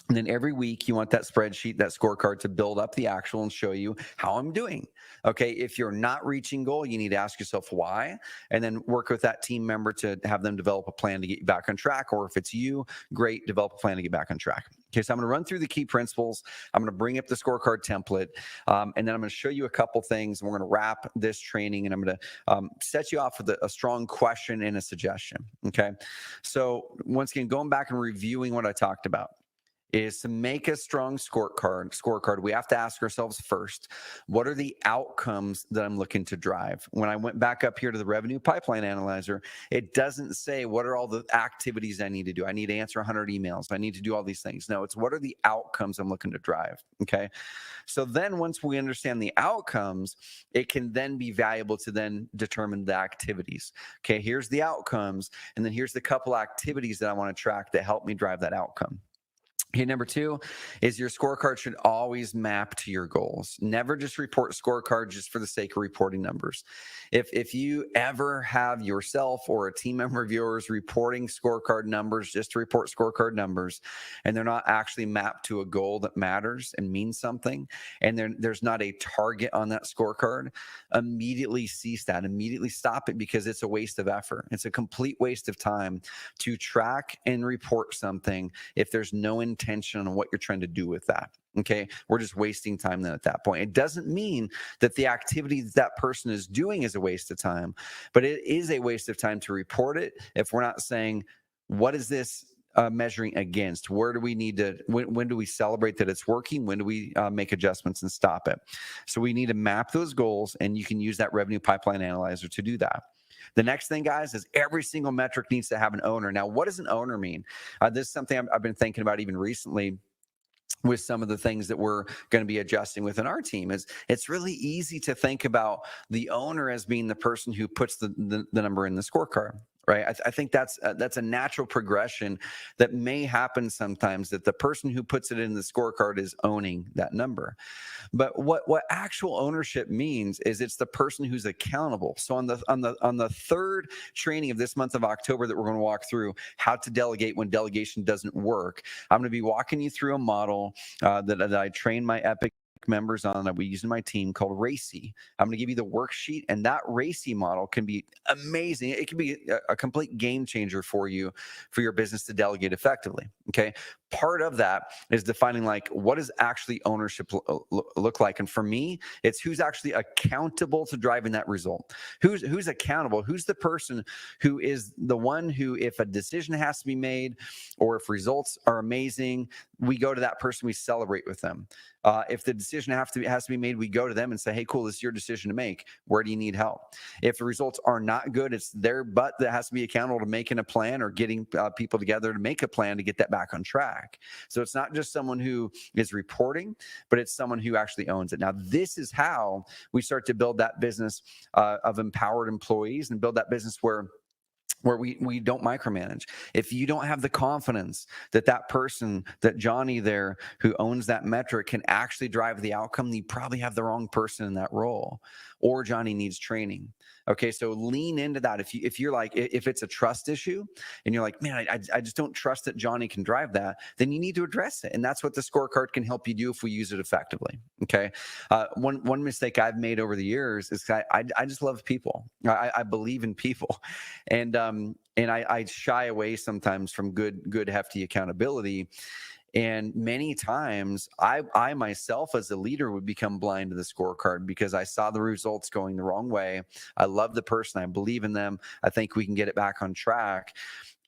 And then every week you want that spreadsheet, that scorecard to build up the actual and show you how I'm doing. Okay. If you're not reaching goal, you need to ask yourself why, and then work with that team member to have them develop a plan to get you back on track. Or if it's you, great, develop a plan to get back on track. Okay. So I'm going to run through the key principles. I'm going to bring up the scorecard template. And then I'm going to show you a couple things. And we're going to wrap this training, and I'm going to set you off with a strong question and a suggestion. Okay. So once again, going back and reviewing what I talked about. is to make a strong scorecard. We have to ask ourselves first, what are the outcomes that I'm looking to drive? When I went back up here to the revenue pipeline analyzer, it doesn't say what are all the activities I need to do. I need to answer 100 emails. I need to do all these things. No, it's what are the outcomes I'm looking to drive. Okay. So then once we understand the outcomes, it can then be valuable to then determine the activities. Okay, here's the outcomes, and then here's the couple activities that I want to track that help me drive that outcome. Okay, number 2 is your scorecard should always map to your goals. Never just report scorecard just for the sake of reporting numbers. If you ever have yourself or a team member of yours reporting scorecard numbers just to report scorecard numbers, and they're not actually mapped to a goal that matters and means something, and there's not a target on that scorecard, immediately cease that. Immediately stop it, because it's a waste of effort. It's a complete waste of time to track and report something if there's no intention on what you're trying to do with that. Okay, we're just wasting time then at that point. It doesn't mean that the activity that person is doing is a waste of time, but it is a waste of time to report it if we're not saying, what is this measuring against? Where do we need to, when do we celebrate that it's working? When do we make adjustments and stop it? So we need to map those goals, and you can use that revenue pipeline analyzer to do that. The next thing, guys, is every single metric needs to have an owner. Now, what does an owner mean? This is something I've been thinking about even recently with some of the things that we're going to be adjusting within our team. Is it's really easy to think about the owner as being the person who puts the number in the scorecard. Right. I think that's a natural progression that may happen sometimes, that the person who puts it in the scorecard is owning that number. But what actual ownership means is it's the person who's accountable. So on the third training of this month of October that we're going to walk through, how to delegate when delegation doesn't work, I'm going to be walking you through a model that I train my Epic members on that we use in my team called RACI. I'm going to give you the worksheet, and that RACI model can be amazing. It can be a complete game changer for you, for your business to delegate effectively. Okay. Part of that is defining, like, what does actually ownership look like? And for me, it's who's actually accountable to driving that result. Who's accountable? Who's the person who is the one who, if a decision has to be made or if results are amazing, we go to that person, we celebrate with them. If the decision has to be made, we go to them and say, hey, cool, this is your decision to make. Where do you need help? If the results are not good, it's their butt that has to be accountable to making a plan or getting people together to make a plan to get that back on track. So it's not just someone who is reporting, but it's someone who actually owns it. Now, this is how we start to build that business of empowered employees, and build that business where we don't micromanage. If you don't have the confidence that that person, that Johnny there who owns that metric, can actually drive the outcome, then you probably have the wrong person in that role, or Johnny needs training. Okay, so lean into that. If you're like, if it's a trust issue and you're like, man, I just don't trust that Johnny can drive that, then you need to address it. And that's what the scorecard can help you do if we use it effectively. Okay, one mistake I've made over the years is I just love people. I believe in people, and I shy away sometimes from good hefty accountability. And many times I myself as a leader would become blind to the scorecard because I saw the results going the wrong way. I love the person. I believe in them. I think we can get it back on track.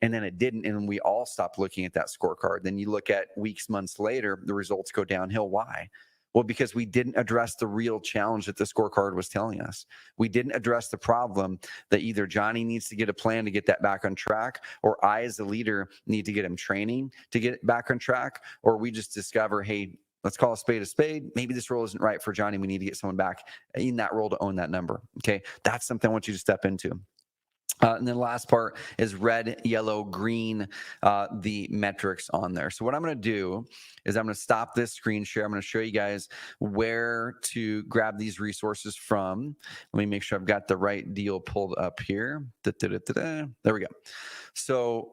And then it didn't. And we all stopped looking at that scorecard. Then you look at weeks, months later, the results go downhill. Why? Well, because we didn't address the real challenge that the scorecard was telling us. We didn't address the problem that either Johnny needs to get a plan to get that back on track, or I as a leader need to get him training to get it back on track, or we just discover, hey, let's call a spade a spade. Maybe this role isn't right for Johnny. We need to get someone back in that role to own that number. Okay, that's something I want you to step into. And then the last part is red, yellow, green, the metrics on there. So what I'm going to do is I'm going to stop this screen share. I'm going to show you guys where to grab these resources from. Let me make sure I've got the right deal pulled up here. There we go. So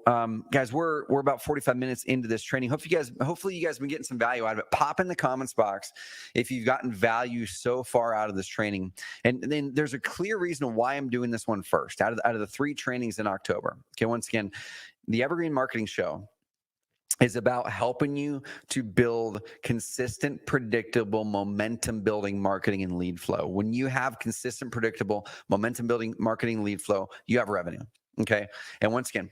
guys, we're about 45 minutes into this training. Hopefully you guys have been getting some value out of it. Pop in the comments box if you've gotten value so far out of this training. And then there's a clear reason why I'm doing this one first out of the 3 trainings in October. Okay, once again, the Evergreen Marketing Show is about helping you to build consistent, predictable, momentum-building marketing and lead flow. When you have consistent, predictable, momentum-building marketing lead flow, you have revenue. Okay, and once again,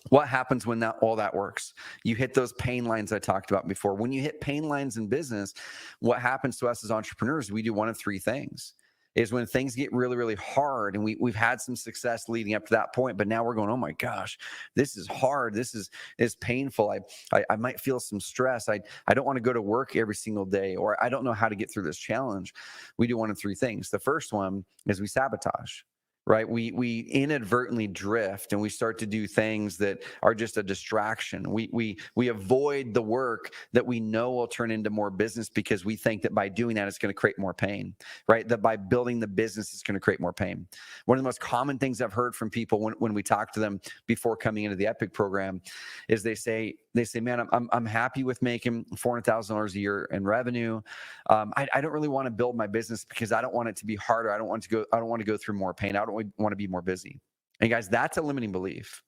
What happens when all that works? You hit those pain lines I talked about before. When you hit pain lines in business, what happens to us as entrepreneurs, we do one of three things. Is when things get really, really hard, and we've had some success leading up to that point, but now we're going, oh my gosh, this is hard. This is painful. I might feel some stress. I don't want to go to work every single day, or I don't know how to get through this challenge. We do one of three things. The first one is we sabotage. Right, we inadvertently drift, and we start to do things that are just a distraction. We avoid the work that we know will turn into more business, because we think that by doing that it's going to create more pain. Right, that by building the business it's going to create more pain. One of the most common things I've heard from people when we talk to them before coming into the Epic program is they say, man, I'm happy with making $400,000 a year in revenue. I don't really want to build my business because I don't want it to be harder. I don't want to go through more pain. I don't want to be more busy. And guys, that's a limiting belief.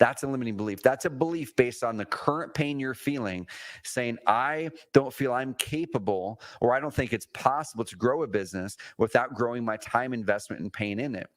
That's a limiting belief. That's a belief based on the current pain you're feeling, saying, I don't feel I'm capable, or I don't think it's possible to grow a business without growing my time investment and pain in it.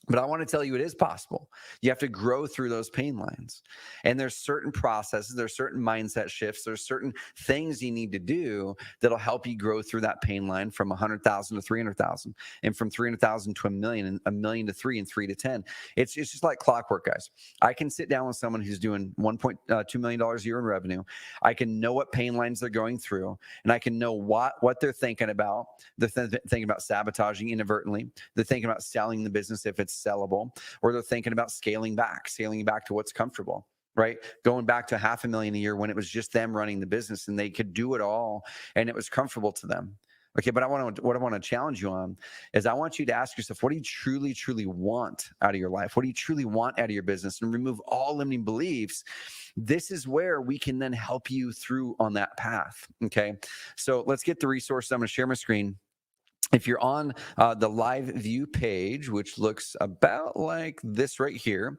But I want to tell you, it is possible. You have to grow through those pain lines. And there's certain processes, there's certain mindset shifts, there's certain things you need to do that'll help you grow through that pain line from 100,000 to 300,000, and from 300,000 to a million, and a million to 3, and 3 to 10. It's just like clockwork, guys. I can sit down with someone who's doing $1.2 million a year in revenue. I can know what pain lines they're going through, and I can know what they're thinking about. They're thinking about sabotaging inadvertently. They're thinking about selling the business if it's sellable, or they're thinking about scaling back to what's comfortable, right? Going back to $500,000 a year when it was just them running the business and they could do it all and it was comfortable to them. Okay, but what I want to challenge you on is I want you to ask yourself, what do you truly, truly want out of your life? What do you truly want out of your business? And remove all limiting beliefs. This is where we can then help you through on that path. Okay, so let's get the resources. I'm going to share my screen. If you're on the live view page, which looks about like this right here,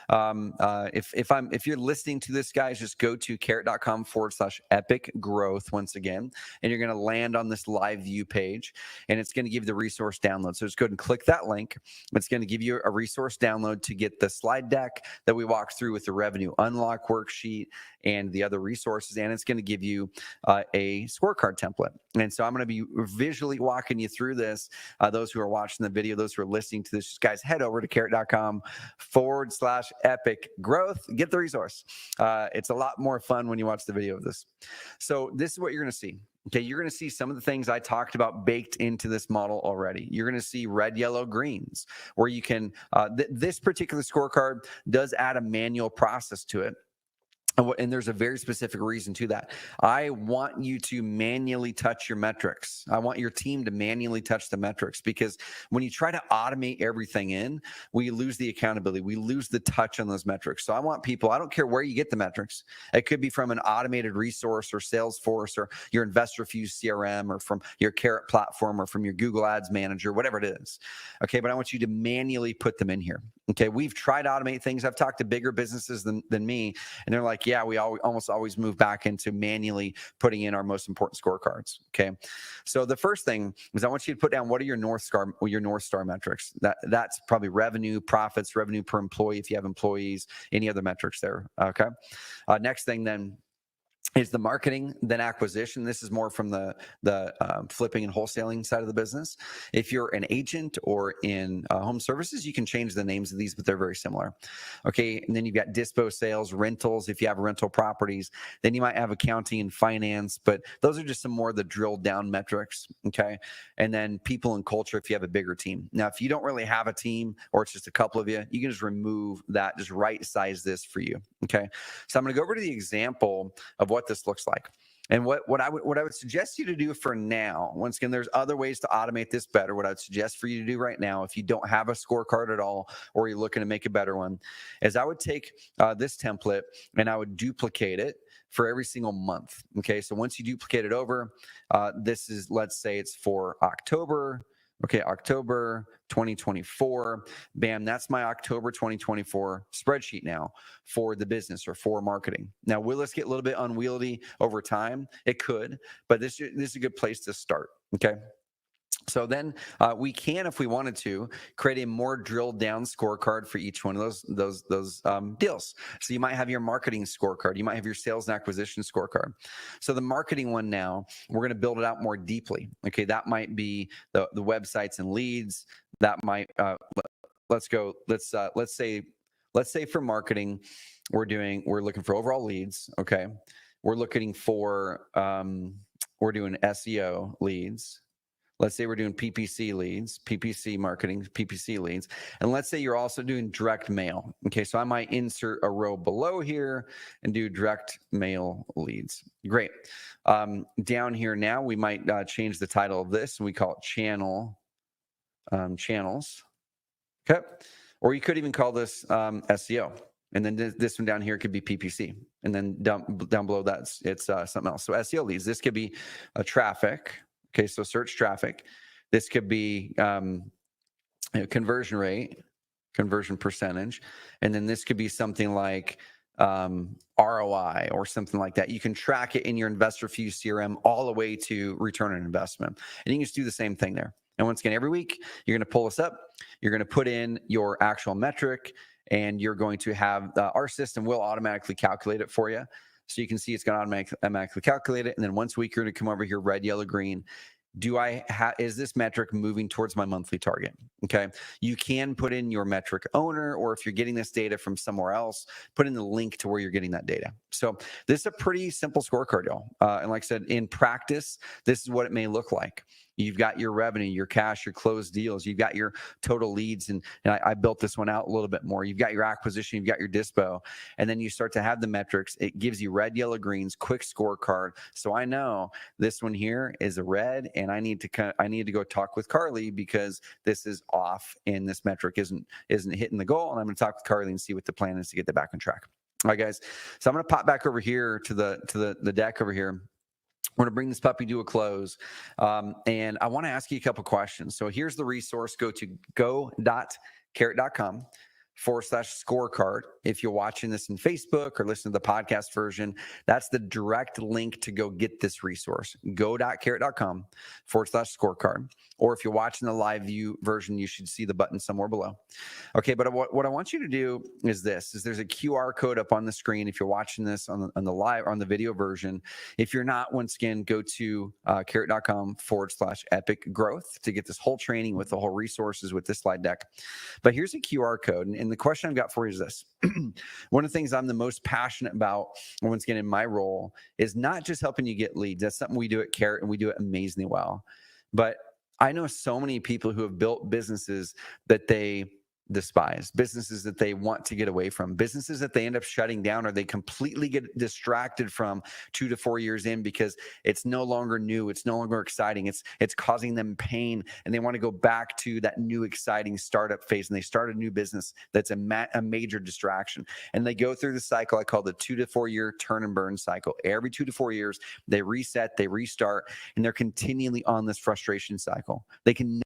if you're listening to this, guys, just go to carrot.com/epic growth once again, and you're going to land on this live view page, and it's going to give you the resource download. So just go ahead and click that link. It's going to give you a resource download to get the slide deck that we walked through with the revenue unlock worksheet and the other resources, and it's going to give you a scorecard template. And so I'm going to be visually walking you through this. Those who are watching the video, those who are listening to this, guys, head over to carrot.com/epic growth. Get the resource. It's a lot more fun when you watch the video of this. So this is what you're going to see. Okay, you're going to see some of the things I talked about baked into this model already. You're going to see red, yellow, greens, where you can, this particular scorecard does add a manual process to it. And there's a very specific reason to that. I want you to manually touch your metrics. I want your team to manually touch the metrics, because when you try to automate everything in, we lose the accountability. We lose the touch on those metrics. So I want people, I don't care where you get the metrics. It could be from an automated resource or Salesforce or your InvestorFuse CRM or from your Carrot platform or from your Google Ads Manager, whatever it is. Okay, but I want you to manually put them in here. Okay, we've tried to automate things. I've talked to bigger businesses than me, and they're like, yeah, we almost always move back into manually putting in our most important scorecards. Okay, so the first thing is I want you to put down, what are your North Star metrics. That's probably revenue, profits, revenue per employee if you have employees, any other metrics there. Okay, next thing then is the marketing, then acquisition. This is more from the flipping and wholesaling side of the business. If you're an agent or in home services, you can change the names of these, but they're very similar. Okay, and then you've got dispo sales, rentals, if you have rental properties. Then you might have accounting and finance, but those are just some more of the drilled down metrics. Okay, and then people and culture if you have a bigger team. Now, if you don't really have a team or it's just a couple of you, you can just remove that, just right size this for you. Okay, so I'm going to go over to the example of what this looks like. And what I would suggest you to do for now, once again, there's other ways to automate this better. What I would suggest for you to do right now, if you don't have a scorecard at all, or you're looking to make a better one, is I would take this template and I would duplicate it for every single month. Okay, so once you duplicate it over, this is, let's say it's for October. Okay, October 2024. Bam, that's my October 2024 spreadsheet now for the business or for marketing. Now, will this get a little bit unwieldy over time? It could, but this is a good place to start. Okay. So then we can, if we wanted to, create a more drilled down scorecard for each one of those deals. So you might have your marketing scorecard, you might have your sales and acquisition scorecard. So the marketing one now, we're going to build it out more deeply. Okay, that might be the websites and leads. That might let's say for marketing, we're looking for overall leads. Okay, we're looking for we're doing SEO leads. Let's say we're doing PPC leads, PPC marketing, PPC leads. And let's say you're also doing direct mail. Okay, so I might insert a row below here and do direct mail leads. Great. Down here now, we might change the title of this and we call it channels. Okay. Or you could even call this SEO. And then this one down here could be PPC. And then down below that, it's something else. So SEO leads, this could be a traffic. Okay, so search traffic. This could be conversion rate, conversion percentage. And then this could be something like ROI or something like that. You can track it in your InvestorFuse CRM all the way to return on investment. And you can just do the same thing there. And once again, every week, you're going to pull this up. You're going to put in your actual metric, and you're going to have our system will automatically calculate it for you. So you can see it's going to automatically calculate it. And then once a week, you're going to come over here, red, yellow, green. Is this metric moving towards my monthly target? Okay. You can put in your metric owner, or if you're getting this data from somewhere else, put in the link to where you're getting that data. So this is a pretty simple scorecard, y'all. And like I said, in practice, this is what it may look like. You've got your revenue, your cash, your closed deals. You've got your total leads. And I built this one out a little bit more. You've got your acquisition, you've got your dispo. And then you start to have the metrics. It gives you red, yellow, greens, quick scorecard. So I know this one here is a red, and I need to go talk with Carly because this is off and this metric isn't hitting the goal. And I'm going to talk with Carly and see what the plan is to get that back on track. All right, guys. So I'm going to pop back over here to the deck over here. We're going to bring this puppy to a close. And I want to ask you a couple questions. So here's the resource. Go to go.carrot.com/scorecard. If you're watching this in Facebook or listen to the podcast version, that's the direct link to go get this resource. Go.carrot.com/scorecard. Or if you're watching the live view version, you should see the button somewhere below. Okay, but what I want you to do is there's a QR code up on the screen if you're watching this on the video version. If you're not, once again, go to carrot.com/epic growth to get this whole training with the whole resources with this slide deck. But here's a QR code. And the question I've got for you is this. One of the things I'm the most passionate about, once again, in my role, is not just helping you get leads. That's something we do at Carrot, and we do it amazingly well. But I know so many people who have built businesses that they despise, businesses that they want to get away from, businesses that they end up shutting down or they completely get distracted from 2 to 4 years in because it's no longer new, it's no longer exciting, it's causing them pain, and they want to go back to that new exciting startup phase, and they start a new business that's a major distraction, and they go through the cycle I call the 2 to 4 year turn and burn cycle. Every 2 to 4 years, they reset, they restart, and they're continually on this frustration cycle. They can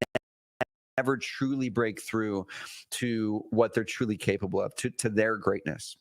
never truly break through to what they're truly capable of, to their greatness.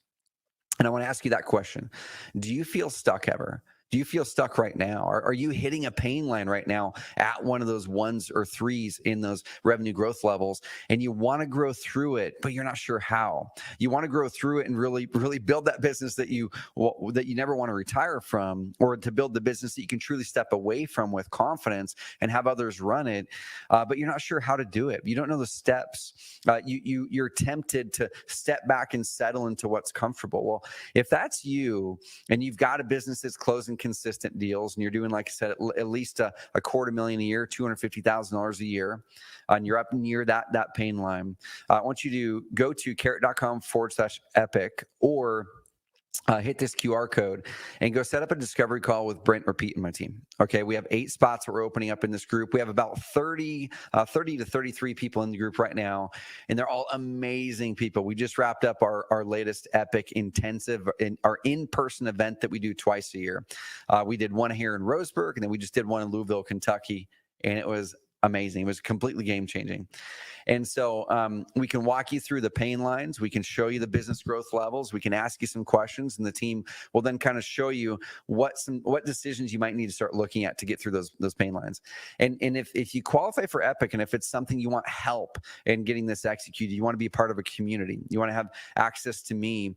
And I want to ask you that question. Do you feel stuck ever? Do you feel stuck right now? Are you hitting a pain line right now at one of those 1s or 3s in those revenue growth levels, and you want to grow through it, but you're not sure how? You want to grow through it and really, really build that business that you never want to retire from, or to build the business that you can truly step away from with confidence and have others run it, but you're not sure how to do it. You don't know the steps. You're tempted to step back and settle into what's comfortable. Well, if that's you, and you've got a business that's closing consistent deals, and you're doing, like I said, at least a $250,000 a year, $250,000 a year, and you're up near that pain line, I want you to go to carrot.com/epic, or hit this QR code and go set up a discovery call with Brent or Pete and my team. Okay, we have 8 spots that we're opening up in this group. We have about 30 to 33 people in the group right now, and they're all amazing people. We just wrapped up our latest Epic intensive, our in-person event that we do twice a year. We did one here in Roseburg, and then we just did one in Louisville, Kentucky, and it was amazing. It was completely game changing. And so we can walk you through the pain lines. We can show you the business growth levels. We can ask you some questions, and the team will then kind of show you what decisions you might need to start looking at to get through those pain lines. And if you qualify for Epic, and if it's something you want help in getting this executed, you want to be a part of a community, you want to have access to me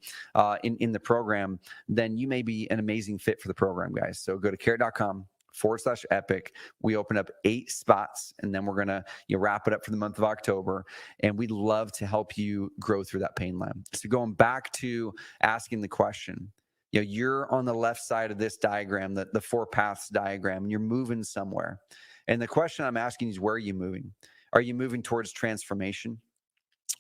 in the program, then you may be an amazing fit for the program, guys. So go to carrot.com/epic. We open up 8 spots, and then we're going to wrap it up for the month of October. And we'd love to help you grow through that pain line. So going back to asking the question, you're on the left side of this diagram, the 4 paths diagram, and you're moving somewhere. And the question I'm asking is, where are you moving? Are you moving towards transformation?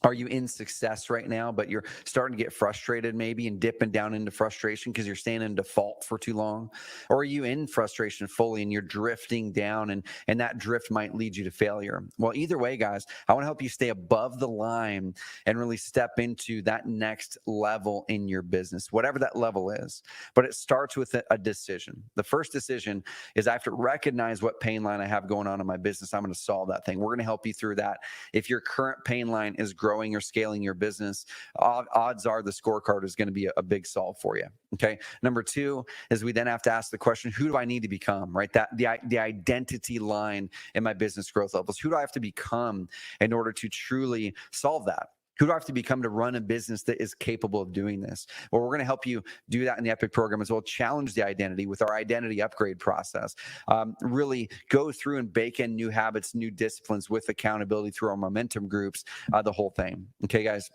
Are you in success right now, but you're starting to get frustrated maybe and dipping down into frustration because you're staying in default for too long? Or are you in frustration fully and you're drifting down, and that drift might lead you to failure? Well, either way, guys, I want to help you stay above the line and really step into that next level in your business, whatever that level is. But it starts with a decision. The first decision is I have to recognize what pain line I have going on in my business. I'm going to solve that thing. We're going to help you through that. If your current pain line is growing or scaling your business, odds are the scorecard is going to be a big solve for you. Okay. Number 2 is we then have to ask the question, who do I need to become, right? The identity line in my business growth levels. Who do I have to become in order to truly solve that? Who do I have to become to run a business that is capable of doing this? Well, we're going to help you do that in the Epic program as well. Challenge the identity with our identity upgrade process. Really go through and bake in new habits, new disciplines with accountability through our momentum groups, the whole thing. Okay, guys.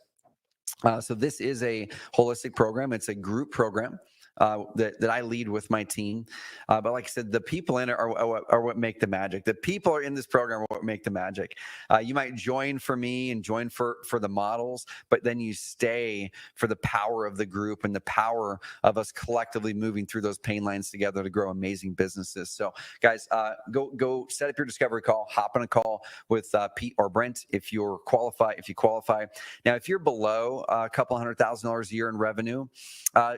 So this is a holistic program. It's a group program that I lead with my team. But like I said, the people in it are what make the magic. The people are in this program are what make the magic. You might join for me and join for the models, but then you stay for the power of the group and the power of us collectively moving through those pain lines together to grow amazing businesses. So guys, go set up your discovery call, hop on a call with Pete or Brent if you qualify. Now, if you're below a couple $100,000 a year in revenue,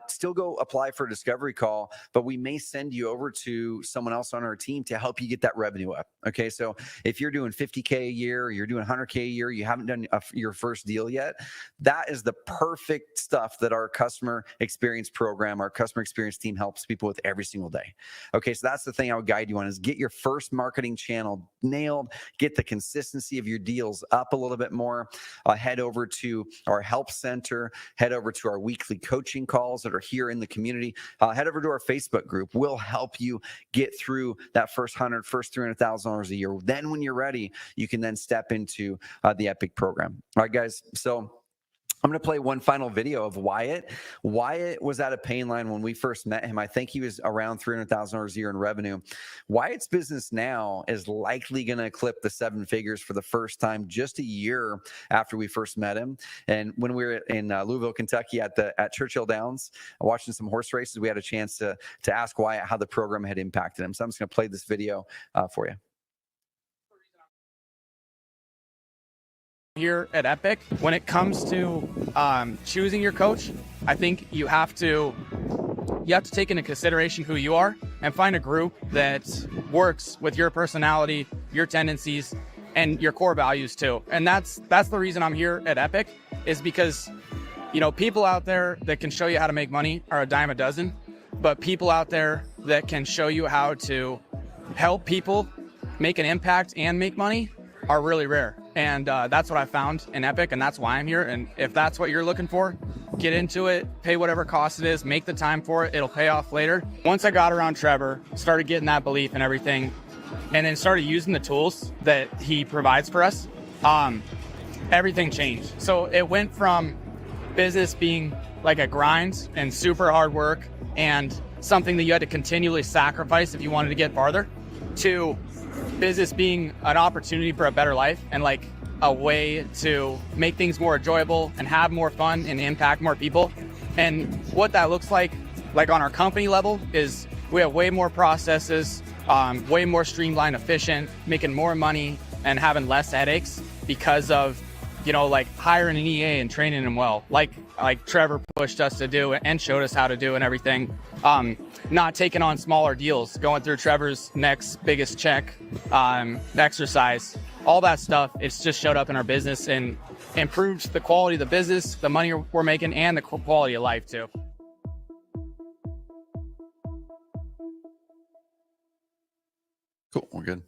still go apply for a discovery call, but we may send you over to someone else on our team to help you get that revenue up. Okay. So if you're doing 50K a year, or you're doing 100K a year, you haven't done your first deal yet, that is the perfect stuff that our customer experience program, our customer experience team helps people with every single day. Okay. So that's the thing I would guide you on, is get your first marketing channel nailed, get the consistency of your deals up a little bit more, head over to our help center, head over to our weekly coaching calls that are here in the community. Head over to our Facebook group. We'll help you get through that first $300,000 a year. Then when you're ready, you can then step into the Epic program. All right, guys. So I'm going to play one final video of Wyatt. Wyatt was at a pain line when we first met him. I think he was around $300,000 a year in revenue. Wyatt's business now is likely going to clip the 7 figures for the first time just a year after we first met him. And when we were in Louisville, Kentucky at Churchill Downs, watching some horse races, we had a chance to ask Wyatt how the program had impacted him. So I'm just going to play this video for you. Here at Epic, when it comes to choosing your coach, I think you have to take into consideration who you are and find a group that works with your personality, your tendencies, and your core values too. And that's the reason I'm here at Epic, is because people out there that can show you how to make money are a dime a dozen, but people out there that can show you how to help people make an impact and make money are really rare. And that's what I found in Epic, and that's why I'm here. And if that's what you're looking for, get into it, pay whatever cost it is, make the time for it. It'll pay off later. Once I got around Trevor, started getting that belief and everything, and then started using the tools that he provides for us, everything changed. So it went from business being like a grind and super hard work and something that you had to continually sacrifice if you wanted to get farther, to business being an opportunity for a better life and like a way to make things more enjoyable and have more fun and impact more people. And what that looks like on our company level, is we have way more processes, way more streamlined, efficient, making more money and having less headaches because of like hiring an EA and training them well, like Trevor pushed us to do and showed us how to do and everything. Not taking on smaller deals, going through Trevor's next biggest check exercise, all that stuff. It's just showed up in our business and improved the quality of the business, the money we're making, and the quality of life too. Cool. We're good.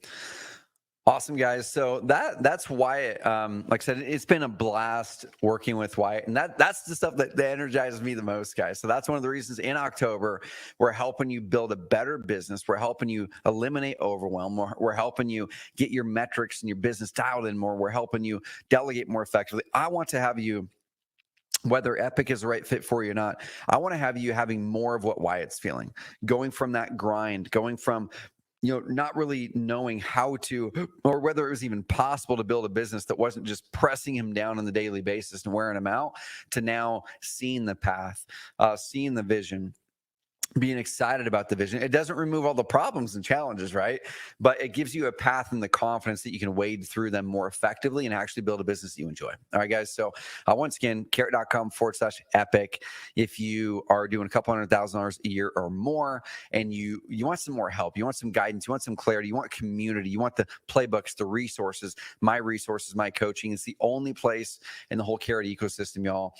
Awesome, guys. So that's Wyatt. Like I said, it's been a blast working with Wyatt, and that's the stuff that energizes me the most, guys. So that's one of the reasons in October we're helping you build a better business. We're helping you eliminate overwhelm. We're helping you get your metrics and your business dialed in more. We're helping you delegate more effectively. I want to have you, whether Epic is the right fit for you or not, I want to have you having more of what Wyatt's feeling, going from that grind, going from not really knowing how to, or whether it was even possible to build a business that wasn't just pressing him down on the daily basis and wearing him out, to now seeing the path, seeing the vision, being excited about the vision. It doesn't remove all the problems and challenges, right? But it gives you a path and the confidence that you can wade through them more effectively and actually build a business that you enjoy. All right, guys. So once again, carrot.com/epic. If you are doing a couple $100,000 a year or more, and you want some more help, you want some guidance, you want some clarity, you want community, you want the playbooks, the resources, my coaching. It's the only place in the whole Carrot ecosystem, y'all,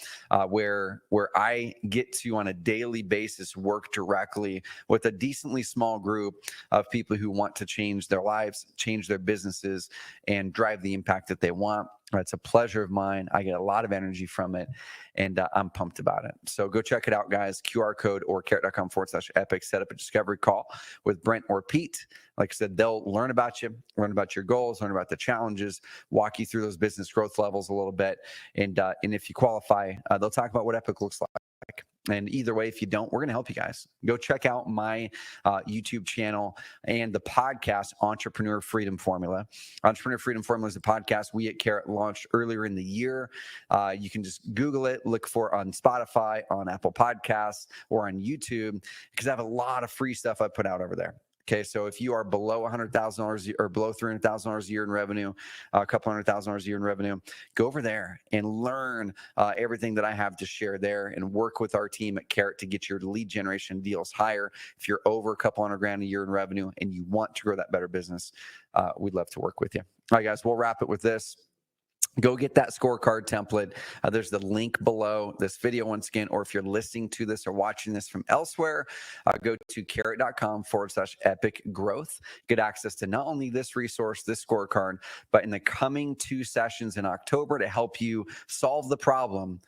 where I get to, on a daily basis, work directly with a decently small group of people who want to change their lives, change their businesses, and drive the impact that they want. It's a pleasure of mine. I get a lot of energy from it, and I'm pumped about it. So go check it out, guys. QR code or carrot.com/epic. Set up a discovery call with Brent or Pete. Like I said, they'll learn about you, learn about your goals, learn about the challenges, walk you through those business growth levels a little bit. And if you qualify, they'll talk about what Epic looks like. And either way, if you don't, we're going to help you guys. Go check out my YouTube channel and the podcast, Entrepreneur Freedom Formula. Entrepreneur Freedom Formula is a podcast we at Carrot launched earlier in the year. You can just Google it, look for on Spotify, on Apple Podcasts, or on YouTube, because I have a lot of free stuff I put out over there. Okay, so if you are below $100,000 or below $300,000 a year in revenue, a couple $100,000 a year in revenue, go over there and learn everything that I have to share there, and work with our team at Carrot to get your lead generation deals higher. If you're over a couple $100,000 a year in revenue and you want to grow that better business, we'd love to work with you. All right, guys, we'll wrap it with this. Go get that scorecard template. There's the link below this video once again, or if you're listening to this or watching this from elsewhere, go to carrot.com/epic growth. Get access to not only this resource, this scorecard, but in the coming 2 sessions in October to help you solve the problem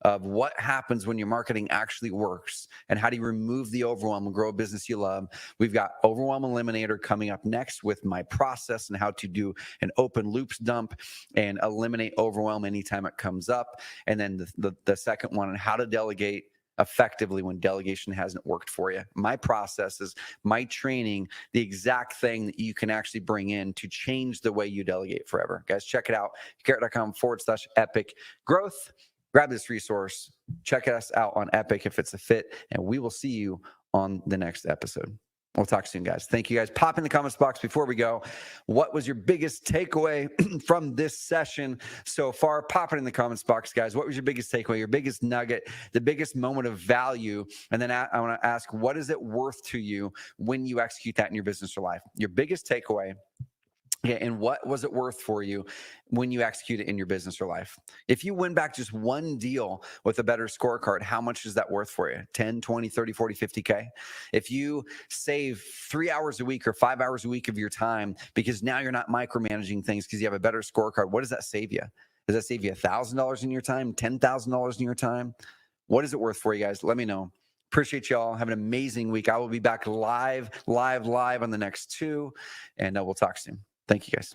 of what happens when your marketing actually works, and how do you remove the overwhelm and grow a business you love. We've got Overwhelm Eliminator coming up next with my process and how to do an open loops dump and eliminate overwhelm anytime it comes up. And then the second one on how to delegate effectively when delegation hasn't worked for you. My processes, my training, the exact thing that you can actually bring in to change the way you delegate forever. Guys, check it out. carrot.com/epic growth. Grab this resource, check us out on Epic if it's a fit, and we will see you on the next episode. We'll talk soon, guys. Thank you, guys. Pop in the comments box before we go. What was your biggest takeaway from this session so far? Pop it in the comments box, guys. What was your biggest takeaway, your biggest nugget, the biggest moment of value? And then I want to ask, what is it worth to you when you execute that in your business or life? Your biggest takeaway. Yeah, and what was it worth for you when you execute it in your business or life? If you win back just one deal with a better scorecard, how much is that worth for you? 10, 20, 30, 40, 50K? If you save 3 hours a week or 5 hours a week of your time because now you're not micromanaging things because you have a better scorecard, what does that save you? Does that save you $1,000 in your time, $10,000 in your time? What is it worth for you, guys? Let me know. Appreciate y'all. Have an amazing week. I will be back live on the next 2, and we'll talk soon. Thank you, guys.